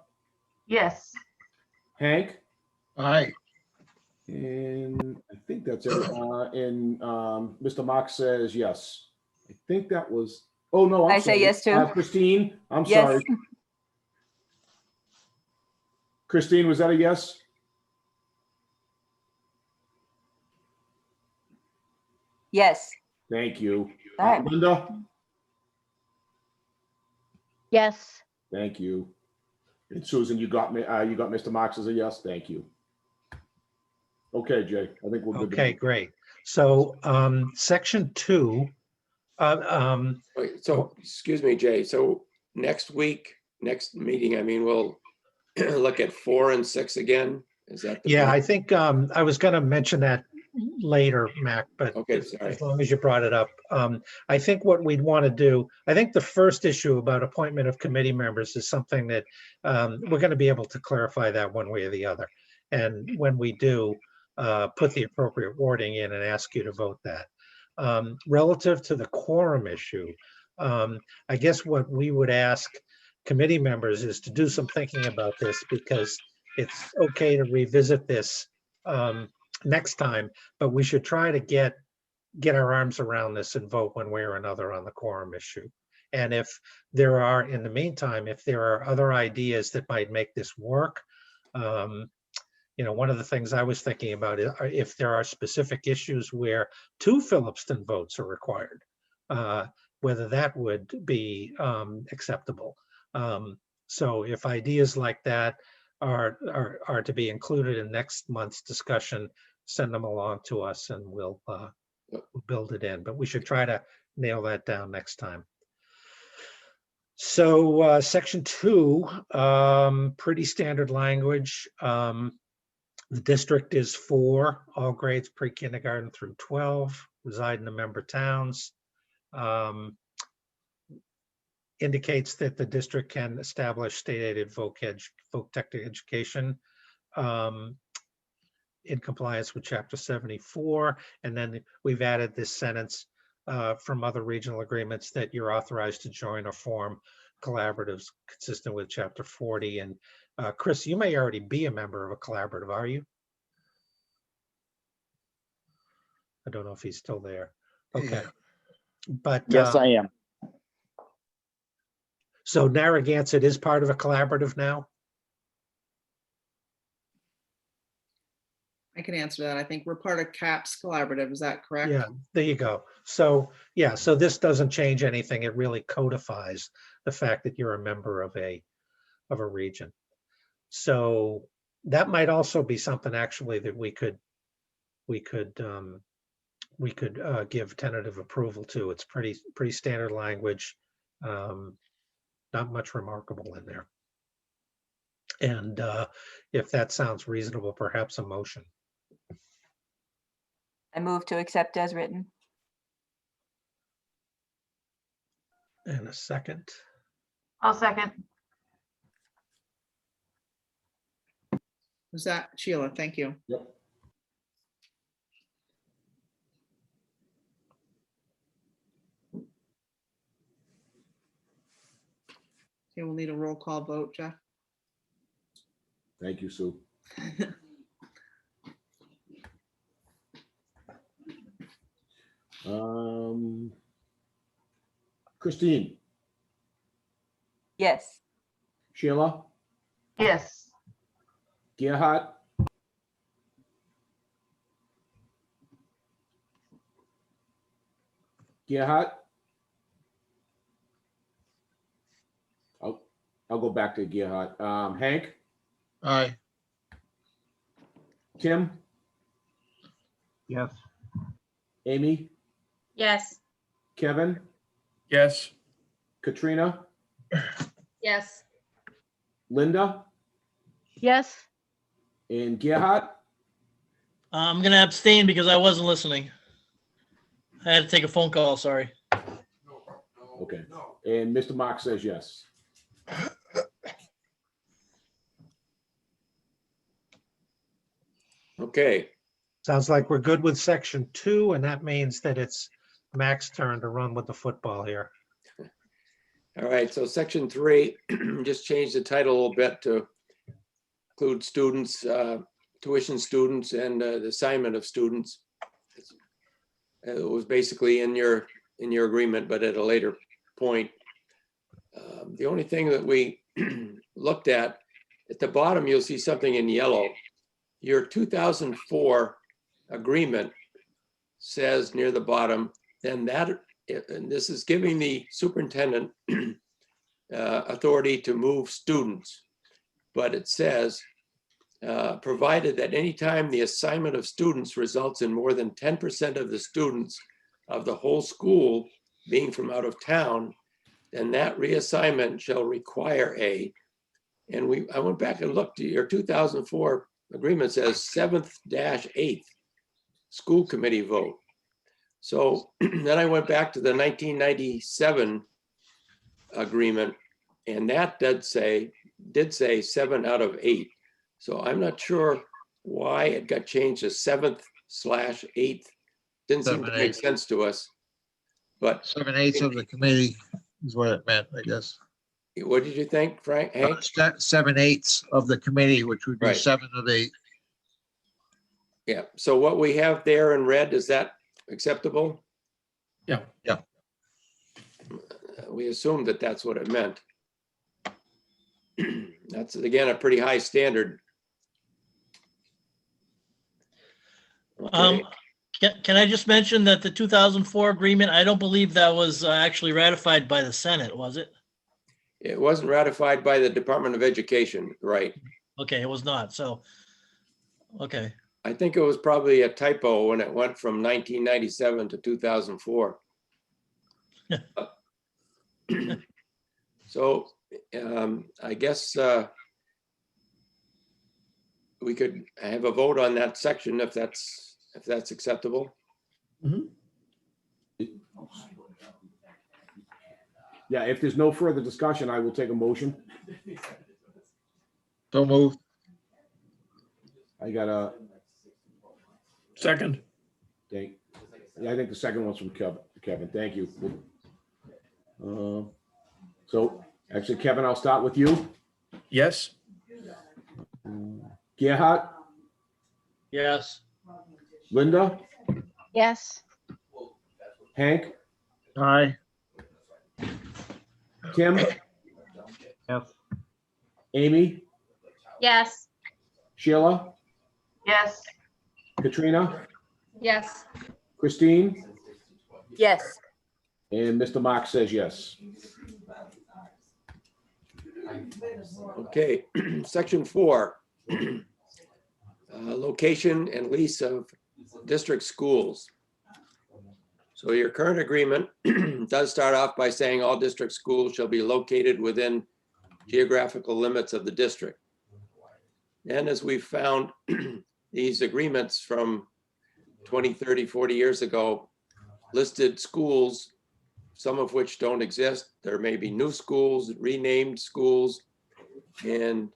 Yes. Hank? Aye. And I think that's it. And Mr. Mock says yes. I think that was, oh no, I'm I say sorry. yes too. Christine, I'm Yes. sorry. Christine, was that a yes? Yes. Thank you. All right. Linda? Yes. Thank you. And Susan, you got me, you got Mr. Mox as a yes? Thank you. Okay, Jay, I think we're good. Okay, great. So section 2. Wait, so, excuse me, Jay. So next week, next meeting, I mean, we'll look at 4 and 6 again. Is that? Yeah, plan? I think I was going to mention that later, Mac, but Okay, sorry. as long as you brought it up, I think what we'd want to do, I think the first issue about appointment of committee members is something that we're going to be able to clarify that one way or the other. And when we do, put the appropriate wording in and ask you to vote that. Relative to the quorum issue, I guess what we would ask committee members is to do some thinking about this, because it's okay to revisit this next time, but we should try to get our arms around this and vote one way or another on the quorum issue. And if there are, in the meantime, if there are other ideas that might make this work, you know, one of the things I was thinking about is if there are specific issues where 2 Phillipston votes are required, whether that would be acceptable. So if ideas like that are to be included in next month's discussion, send them along to us and we'll build it in. But we should try to nail that down next time. So section 2, pretty standard language. The district is for all grades pre-kindergarten through 12, reside in the member towns. indicates that the district can establish state-aided voc tech education in compliance with Chapter 74. And then we've added this sentence from other regional agreements that you're authorized to join or form collaboratives consistent with Chapter 40. And Chris, you may already be a member of a collaborative, are you? I don't know if he's still there. Okay. But Yes, I am. so Narragansett is part of a collaborative now? I can answer that. I think we're part of CAPS Collaborative. Is that correct? Yeah, there you go. So, yeah, so this doesn't change anything. It really codifies the fact that you're a member of a region. So that might also be something actually that we could give tentative approval to. It's pretty standard language. Not much remarkable in there. And if that sounds reasonable, perhaps a motion. I move to accept as written. And a second. I'll second. Was that Sheila? Thank you. Yep. Okay, we'll need a roll call vote, Jeff. Thank you, Sue. Christine, Yes. Sheila, Yes. Gerhard, Gerhard. I'll go back to Gerhard. Hank, Aye. Tim, Yes. Amy, Yes. Kevin, Yes. Katrina, Yes. Linda, Yes. and Gerhard. I'm going to abstain because I wasn't listening. I had to take a phone call, sorry. Okay. And Mr. Mark says yes. Okay, Sounds like we're good with section 2, and that means that it's Mac's turn to run with the football here. all right, so section 3, just change the title a little bit to include students, tuition students, and the assignment of students. It was basically in your agreement, but at a later point. The only thing that we looked at the bottom, you'll see something in yellow. Your 2004 agreement says near the bottom, then that, and this is giving the superintendent authority to move students. But it says, provided that anytime the assignment of students results in more than 10% of the students of the whole school being from out of town, then that reassignment shall require and I went back and looked, your 2004 agreement says 7th-8th school committee vote. So then I went back to the 1997 agreement, and that did say 7 out of 8. So I'm not sure why it got changed to 7th/8th. Didn't seem to make sense to us. But 7/8 of the committee is what it meant, I guess. what did you think, Hank? 7/8 of the committee, which would be Right. 7 of 8. Yeah, so what we have there in red, is that acceptable? Yeah. Yeah. We assumed that that's what it meant. That's, again, a pretty high standard. Okay. Can I just mention that the 2004 agreement, I don't believe that was actually ratified by the Senate, was it? It wasn't ratified by the Department of Education, right? Okay, it was not. So, okay. I think it was probably a typo when it went from 1997 to 2004. So I guess we could have a vote on that section if that's acceptable. Yeah, if there's no further discussion, I will take a motion. So moved. I got a, Second, yeah, I think the second one's from Kevin. Thank you. So actually, Kevin, I'll start with you. yes, Gerhard, Yes. Linda, Yes. Hank, Aye. Tim, Yes. Amy, Yes. Sheila, Yes. Katrina, Yes. Christine, Yes. and Mr. Mark says yes. Okay, section 4. Location and lease of district schools. So your current agreement does start off by saying all district schools shall be located within geographical limits of the district. And as we've found, these agreements from 20, 30, 40 years ago listed schools, some of which don't exist. There may be new schools, renamed schools, and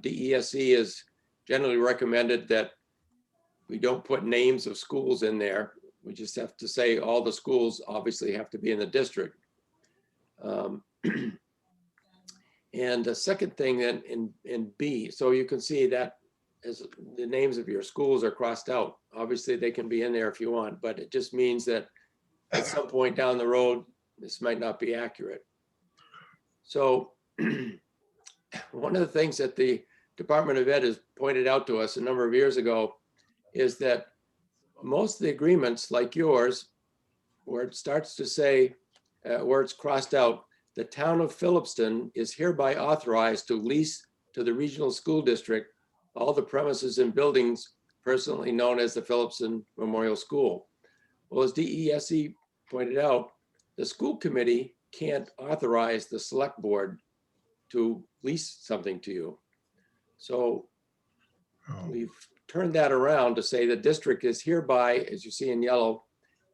DESE is generally recommended that we don't put names of schools in there. We just have to say all the schools obviously have to be in the district. And the second thing then in B, so you can see that as the names of your schools are crossed out. Obviously they can be in there if you want, but it just means that at some point down the road, this might not be accurate. So one of the things that the Department of Ed has pointed out to us a number of years ago is that most of the agreements like yours, where it starts to say, where it's crossed out, the town of Phillipston is hereby authorized to lease to the regional school district all the premises and buildings personally known as the Phillipston Memorial School. Well, as DESE pointed out, the school committee can't authorize the select board to lease something to you. So we've turned that around to say the district is hereby, as you see in yellow,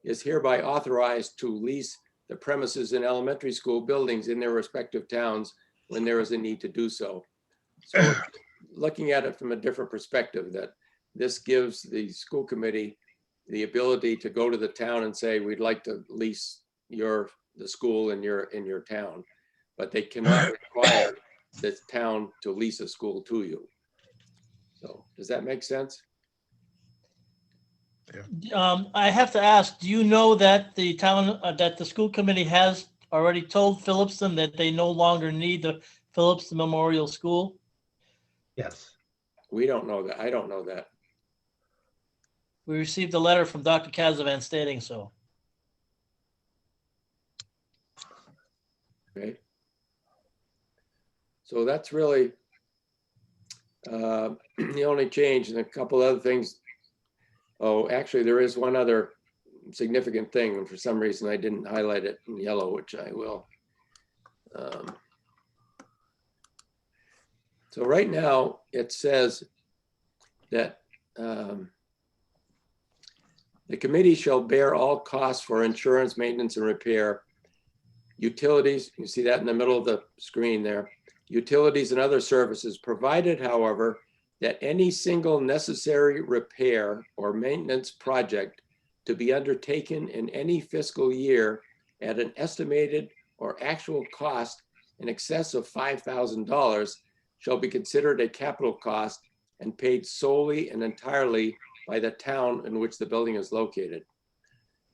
is hereby authorized to lease the premises in elementary school buildings in their respective towns when there is a need to do so. So looking at it from a different perspective, that this gives the school committee the ability to go to the town and say, we'd like to lease the school in your town, but they cannot require the town to lease a school to you. So does that make sense? I have to ask, do you know that the town, that the school committee has already told Phillipston that they no longer need the Phillipston Memorial School? Yes. We don't know that. I don't know that. We received a letter from Dr. Kazavan stating so. Okay. So that's really the only change, and a couple other things. Oh, actually, there is one other significant thing, and for some reason I didn't highlight it in yellow, which I will. So right now it says that the committee shall bear all costs for insurance, maintenance, and repair, utilities, you see that in the middle of the screen there, utilities and other services, provided, however, that any single necessary repair or maintenance project to be undertaken in any fiscal year at an estimated or actual cost in excess of $5,000 shall be considered a capital cost and paid solely and entirely by the town in which the building is located.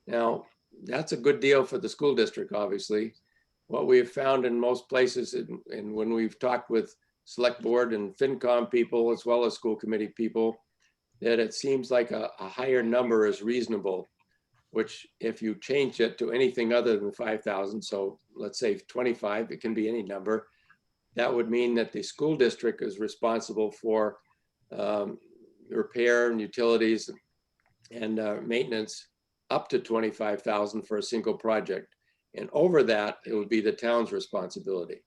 Now, that's a good deal for the school district, obviously. What we have found in most places, and when we've talked with select board and FinCom people, as well as school committee people, that it seems like a higher number is reasonable, which if you change it to anything other than 5,000, so let's say 25, it can be any number, that would mean that the school district is responsible for repair and utilities and maintenance up to 25,000 for a single project. And over that, it would be the town's responsibility.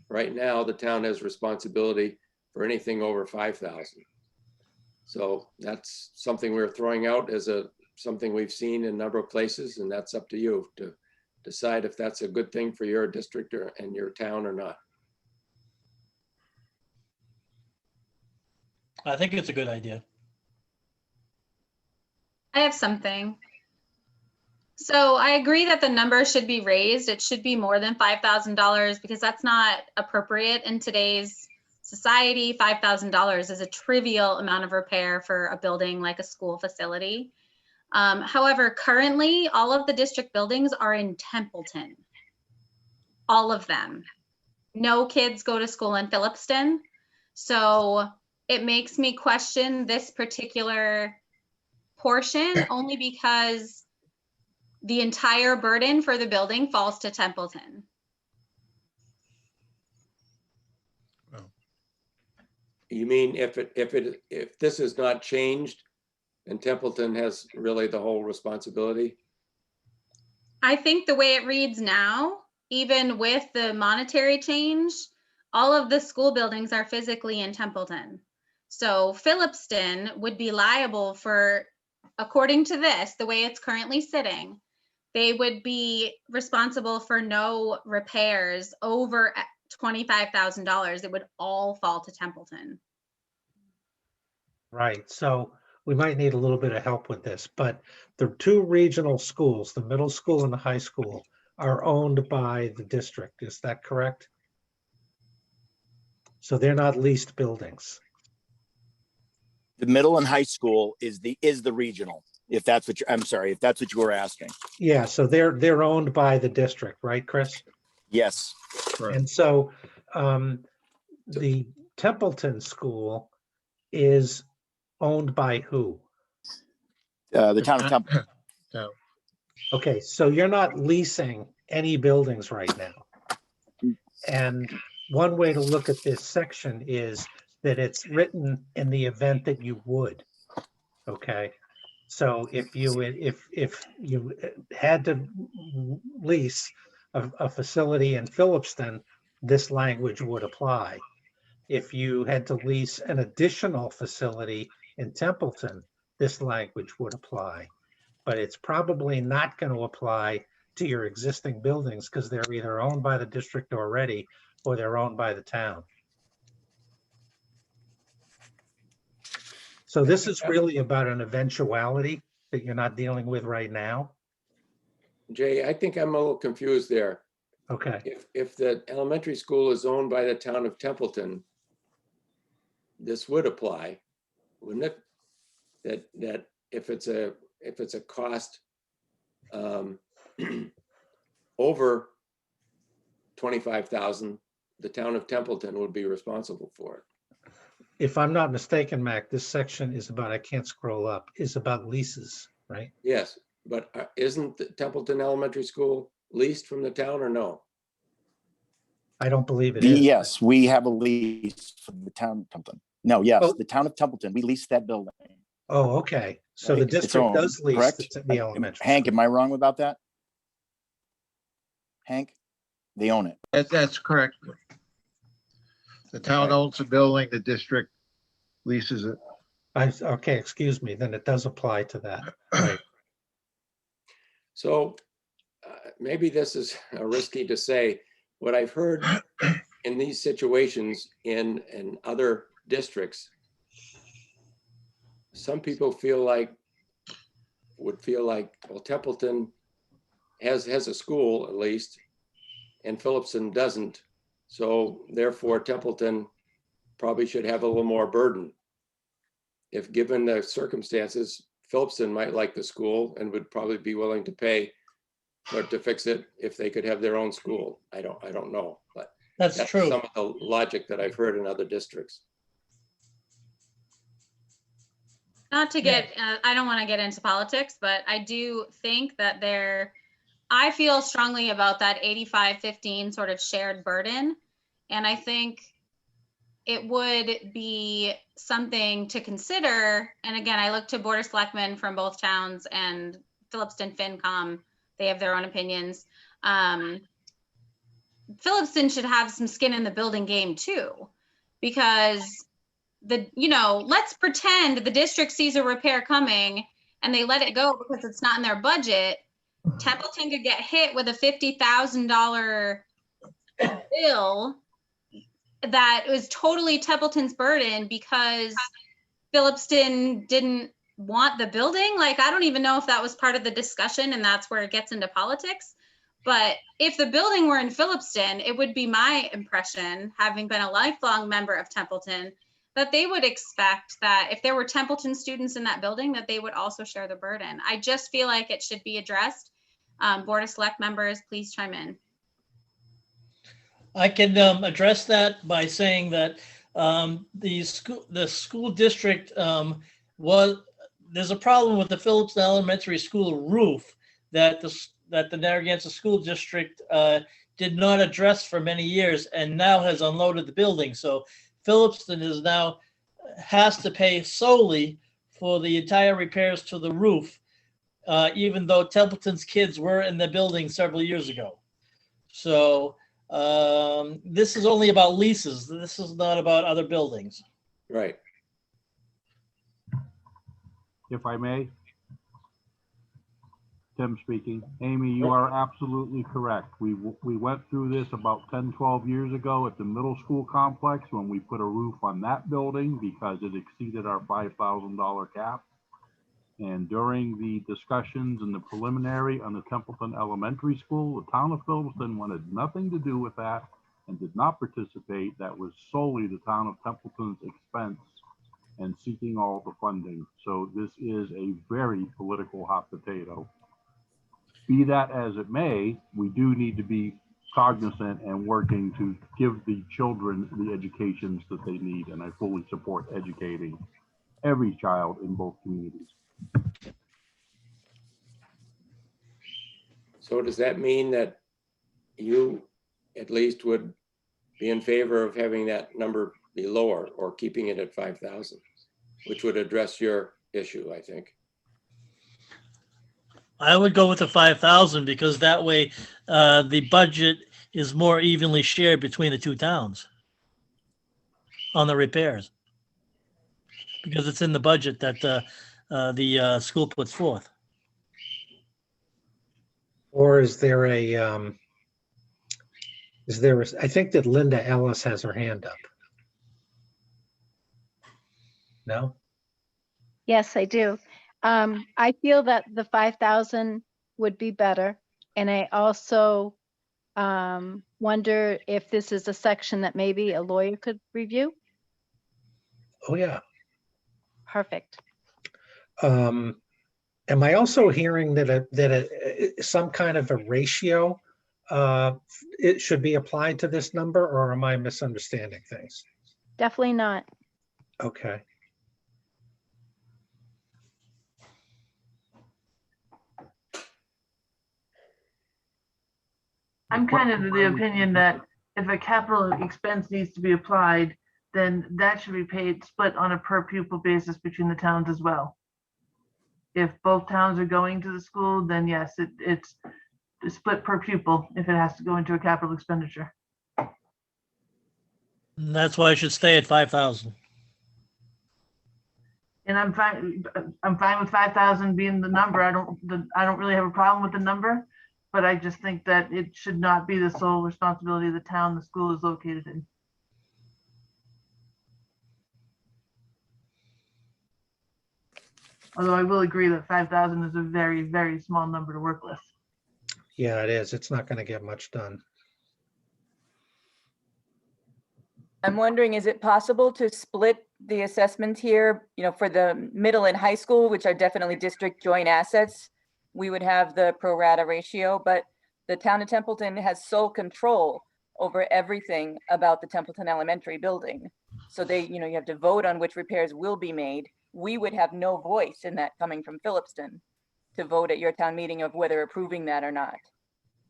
Right now, the town has responsibility for anything over 5,000. So that's something we're throwing out as something we've seen in a number of places, and that's up to you to decide if that's a good thing for your district and your town or not. I think it's a good idea. I have something. So I agree that the number should be raised. It should be more than $5,000 because that's not appropriate in today's society. $5,000 is a trivial amount of repair for a building like a school facility. However, currently all of the district buildings are in Templeton. All of them. No kids go to school in Phillipston. So it makes me question this particular portion only because the entire burden for the building falls to Templeton. You mean if this is not changed, and Templeton has really the whole responsibility? I think the way it reads now, even with the monetary change, all of the school buildings are physically in Templeton. So Phillipston would be liable for, according to this, the way it's currently sitting, they would be responsible for no repairs over $25,000. It would all fall to Templeton. Right, so we might need a little bit of help with this, but the two regional schools, the middle school and the high school, are owned by the district. Is that correct? So they're not leased buildings. The middle and high school is the regional, if that's what I'm sorry, if that's what you were asking. Yeah, so they're owned by the district, right, Chris? Yes. And so the Templeton school is owned by who? The town of Templeton. Okay, so you're not leasing any buildings right now. And one way to look at this section is that it's written in the event that you would. Okay, so if you had to lease a facility in Phillipston, this language would apply. If you had to lease an additional facility in Templeton, this language would apply. But it's probably not going to apply to your existing buildings because they're either owned by the district already or they're owned by the town. So this is really about an eventuality that you're not dealing with right now. Jay, I think I'm a little confused there. Okay. If the elementary school is owned by the town of Templeton, this would apply, wouldn't it? That if it's a cost over 25,000, the town of Templeton would be responsible for it. If I'm not mistaken, Mac, this section is about, I can't scroll up, is about leases, right? Yes, but isn't the Templeton Elementary School leased from the town or no? I don't believe it is. Yes, we have a lease from the town of Templeton. No, yes, Oh. the town of Templeton, we lease that building. Oh, okay. So the Right, it's district owned, does lease correct? the elementary. Hank, school. am I wrong about that? Hank, they own it. That's correct. The town owns the building, the district leases it. Okay, excuse me, then it does apply to that. Right. So maybe this is risky to say. What I've heard in these situations in other districts, some people would feel like, well, Templeton has a school at least, and Phillipston doesn't. So therefore, Templeton probably should have a little more burden. If given the circumstances, Phillipston might like the school and would probably be willing to pay to fix it if they could have their own school. I don't know, but That's true. some of the logic that I've heard in other districts. Not to get, I don't want to get into politics, but I do think that I feel strongly about that 85-15 sort of shared burden. And I think it would be something to consider. And again, I look to Board of Selectmen from both towns and Phillipston FinCom. They have their own opinions. Phillipston should have some skin in the building game too, because let's pretend the district sees a repair coming and they let it go because it's not in their budget. Templeton could get hit with a $50,000 bill that was totally Templeton's burden because Phillipston didn't want the building. Like, I don't even know if that was part of the discussion, and that's where it gets into politics. But if the building were in Phillipston, it would be my impression, having been a lifelong member of Templeton, that they would expect that if there were Templeton students in that building, that they would also share the burden. I just feel like it should be addressed. Board of Select members, please chime in. I can address that by saying that the school district there's a problem with the Phillipston Elementary School roof that the Narragansett School District did not address for many years and now has unloaded the building. So Phillipston has to pay solely for the entire repairs to the roof, even though Templeton's kids were in the building several years ago. So this is only about leases. This is not about other buildings. Right. If I may. Tim speaking. Amy, you are absolutely correct. We went through this about 10, 12 years ago at the middle school complex when we put a roof on that building because it exceeded our $5,000 cap. And during the discussions and the preliminary on the Templeton Elementary School, the town of Phillipston wanted nothing to do with that and did not participate. That was solely the town of Templeton's expense and seeking all the funding. So this is a very political hot potato. Be that as it may, we do need to be cognizant and working to give the children the educations that they need. And I fully support educating every child in both communities. So does that mean that you at least would be in favor of having that number be lower or keeping it at 5,000, which would address your issue, I think? I would go with the 5,000 because that way the budget is more evenly shared between the two towns on the repairs, because it's in the budget that the school puts forth. Or is there I think that Linda Ellis has her hand up. No? Yes, I do. I feel that the 5,000 would be better. And I also wonder if this is a section that maybe a lawyer could review. Oh, yeah. Perfect. Am I also hearing that some kind of a ratio it should be applied to this number, or am I misunderstanding things? Definitely not. Okay. I'm kind of the opinion that if a capital expense needs to be applied, then that should be paid split on a per pupil basis between the towns as well. If both towns are going to the school, then yes, it's split per pupil if it has to go into a capital expenditure. And that's why I should stay at 5,000. And I'm fine with 5,000 being the number. I don't really have a problem with the number, but I just think that it should not be the sole responsibility of the town the school is located in. Although I will agree that 5,000 is a very, very small number to work with. Yeah, it is. It's not going to get much done. I'm wondering, is it possible to split the assessment here, for the middle and high school, which are definitely district joint assets? We would have the pro rata ratio, but the town of Templeton has sole control over everything about the Templeton Elementary building. So you have to vote on which repairs will be made. We would have no voice in that coming from Phillipston to vote at your town meeting of whether approving that or not.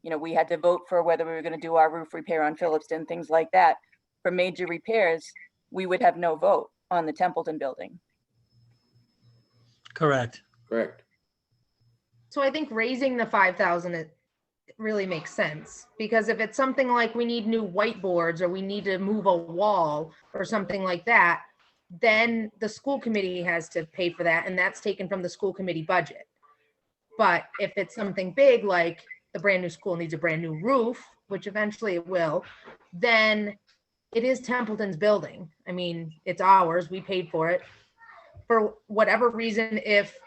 We had to vote for whether we were going to do our roof repair on Phillipston, things like that. For major repairs, we would have no vote on the Templeton building. Correct. Correct. So I think raising the 5,000, it really makes sense, because if it's something like we need new whiteboards or we need to move a wall or something like that, then the school committee has to pay for that, and that's taken from the school committee budget. But if it's something big, like the brand new school needs a brand new roof, which eventually it will, then it is Templeton's building. I mean, it's ours, we paid for it. For whatever reason, if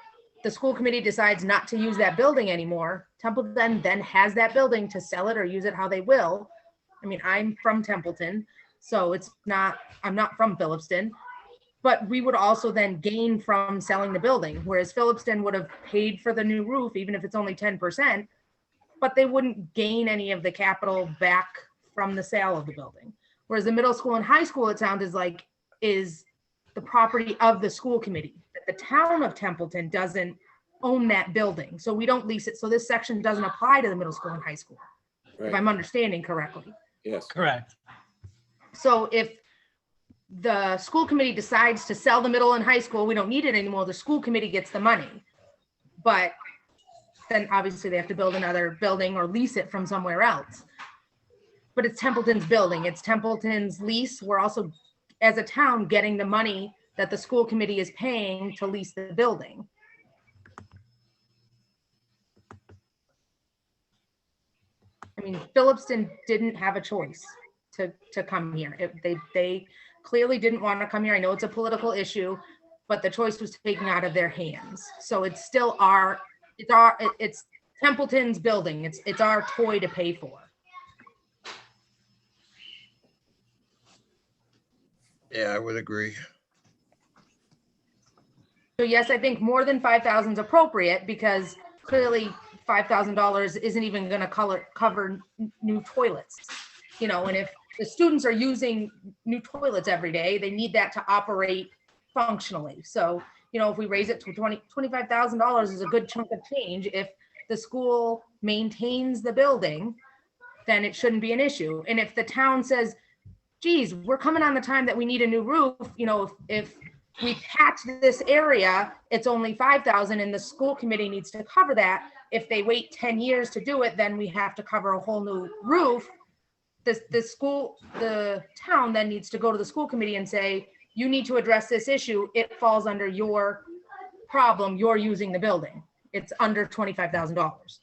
the school committee decides not to use that building anymore, Templeton then has that building to sell it or use it how they will. I mean, I'm from Templeton, so I'm not from Phillipston, but we would also then gain from selling the building, whereas Phillipston would have paid for the new roof, even if it's only 10%, but they wouldn't gain any of the capital back from the sale of the building. Whereas the middle school and high school, it sounds like, is the property of the school committee. The town of Templeton doesn't own that building, so we don't lease it. So this section doesn't apply to the middle school and high school, if I'm understanding correctly. Yes. Correct. So if the school committee decides to sell the middle and high school, we don't need it anymore, the school committee gets the money. But then obviously they have to build another building or lease it from somewhere else. But it's Templeton's building, it's Templeton's lease. We're also, as a town, getting the money that the school committee is paying to lease the building. I mean, Phillipston didn't have a choice to come here. They clearly didn't want to come here. I know it's a political issue, but the choice was taken out of their hands. So it's still it's Templeton's building. It's our toy to pay for. Yeah, I would agree. So yes, I think more than 5,000 is appropriate, because clearly $5,000 isn't even going to cover new toilets. You know, and if the students are using new toilets every day, they need that to operate functionally. So, you know, if we raise it to $25,000 is a good chunk of change. If the school maintains the building, then it shouldn't be an issue. And if the town says, geez, we're coming on the time that we need a new roof, you know, if we patch this area, it's only 5,000 and the school committee needs to cover that. If they wait 10 years to do it, then we have to cover a whole new roof. The town then needs to go to the school committee and say, you need to address this issue. It falls under your problem. You're using the building. It's under $25,000.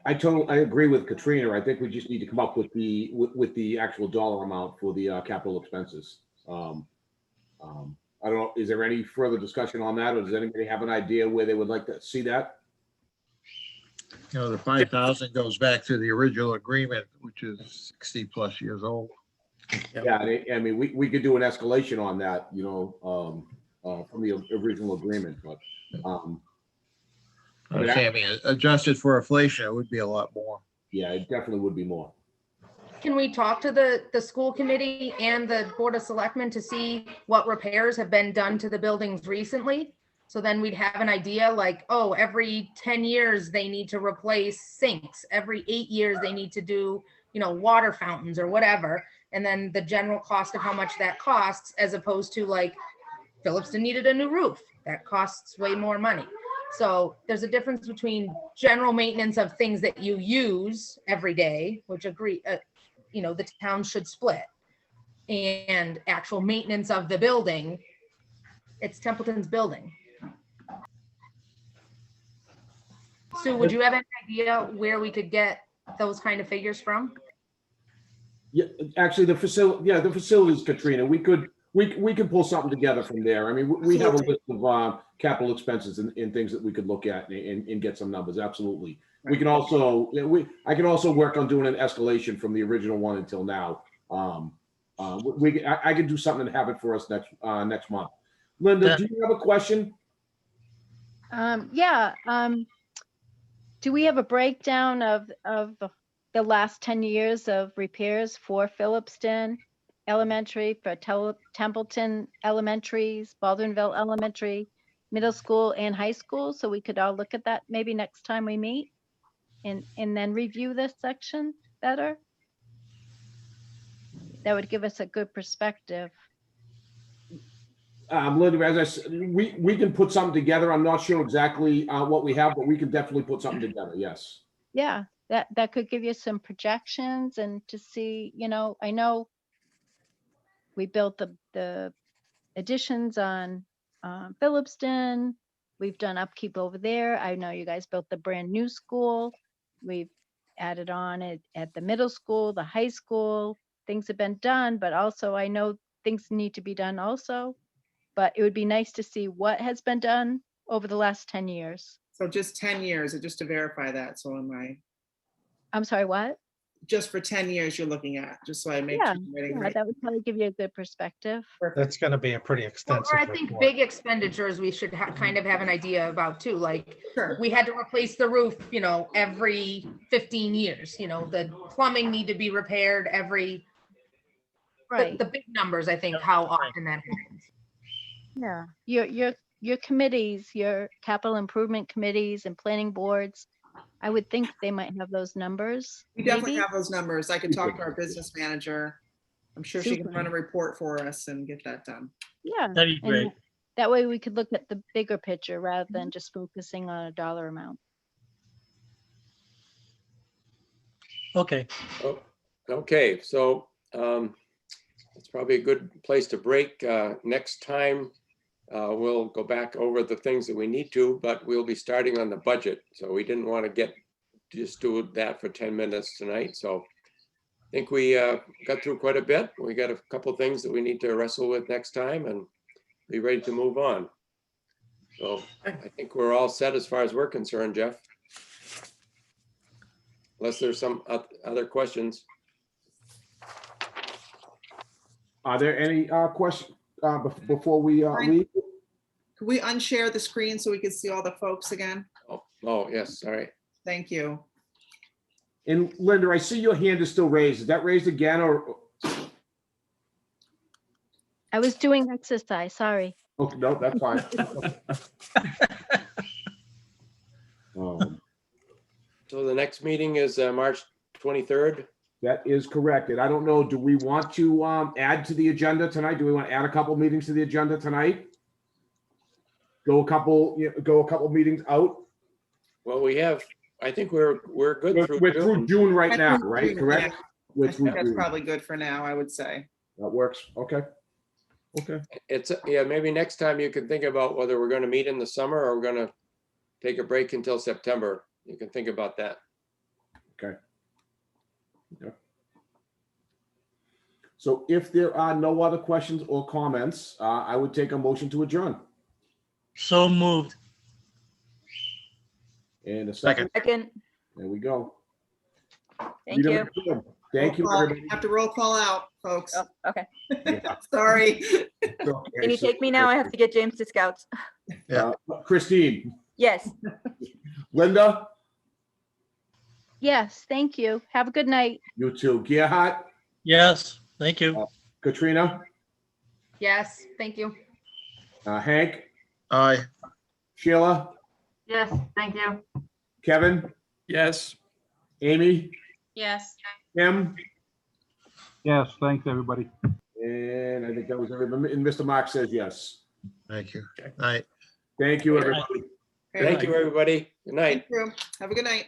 I agree with Katrina. I think we just need to come up with the actual dollar amount for the capital expenses. I don't know, is there any further discussion on that, or does anybody have an idea where they would like to see that? You know, the 5,000 goes back to the original agreement, which is 60+ years old. Yeah, I mean, we could do an escalation on that, you know, from the original agreement, but I mean, adjusted for inflation, it would be a lot more. yeah, it definitely would be more. Can we talk to the school committee and the Board of Selectmen to see what repairs have been done to the buildings recently? So then we'd have an idea, like, oh, every 10 years they need to replace sinks. Every 8 years they need to do, you know, water fountains or whatever. And then the general cost of how much that costs, as opposed to like Phillipston needed a new roof. That costs way more money. So there's a difference between general maintenance of things that you use every day, which you know, the town should split, and actual maintenance of the building. It's Templeton's building. Sue, would you have any idea where we could get those kind of figures from? Yeah, actually, the facilities, Katrina, we could pull something together from there. I mean, we have a list of capital expenses and things that we could look at and get some numbers. Absolutely. We can also, I can also work on doing an escalation from the original one until now. I can do something to have it for us next month. Linda, do you have a question? Yeah. Do we have a breakdown of the last 10 years of repairs for Phillipston Elementary, for Templeton Elementaries, Baldwinville Elementary, middle school and high school? So we could all look at that maybe next time we meet and then review this section better. That would give us a good perspective. Linda, as I said, we can put something together. I'm not sure exactly what we have, but we can definitely put something together. Yes. Yeah, that could give you some projections and to see, I know we built the additions on Phillipston. We've done upkeep over there. I know you guys built the brand new school. We've added on it at the middle school, the high school. Things have been done, but also I know things need to be done also. But it would be nice to see what has been done over the last 10 years. So just 10 years, and just to verify that, so I'm sorry, what? just for 10 years you're looking at, just so I make Yeah, sure I'm getting yeah, the right. that would probably give you a good perspective. That's going to be a pretty Well, extensive or I think report. big expenditures we should kind of have an idea about too, like Sure. we had to replace the roof, every 15 years, the plumbing need to be repaired every, Right. the big numbers, I think, how often that happens. Yeah, your committees, your capital improvement committees and planning boards, I would think they might have those numbers. We definitely maybe. have those numbers. I can talk to our business manager. I'm sure she can Super. run a report for us and get that done. Yeah. That'd be and great. That way we could look at the bigger picture rather than just focusing on a dollar amount. Okay. Oh, okay, so it's probably a good place to break. Next time, we'll go back over the things that we need to, but we'll be starting on the budget. So we didn't want to just do that for 10 minutes tonight. So I think we got through quite a bit. We got a couple of things that we need to wrestle with next time and be ready to move on. So I think we're all set as far as we're concerned, Jeff. Unless there's some other questions. Are there any questions before we leave? Could we unshare the screen so we can see all the folks again? Oh, yes, all right. Thank you. And Linda, I see your hand is still raised. Is that raised again or? I was doing exercise, sorry. Oh, no, that's fine. So the next meeting is March 23rd. That is correct. And I don't know, do we want to add to the agenda tonight? Do we want to add a couple meetings to the agenda tonight? Go a couple meetings out? Well, I think we're good through We're June. through June right I now, think right? June, Correct? yeah. We're I through think that's June. probably good for now, I would say. That works. Okay. Okay. It's, yeah, maybe next time you can think about whether we're going to meet in the summer or we're going to take a break until September. You can think about that. Okay. Okay. So if there are no other questions or comments, I would take a motion to adjourn. So moved. And a second. Second, There we go. thank you. Thank you, Roll call. everybody. Have to roll call out, folks. Oh, okay. Sorry. Can you take me now? I have to get James to Scouts. Christine, Yes. Linda, Yes, thank you. Have a good night. you too. Gerhard, Yes, thank you. Katrina, Yes, thank you. Hank, Aye. Sheila, Yes, thank you. Kevin, Yes. Amy, Yes. Tim, Yes, thanks, everybody. and I think that was everybody. And Mr. Mark says yes. Thank you. Night. Thank you, everybody. Thank you, everybody. Good night. Thank you. Have a good night.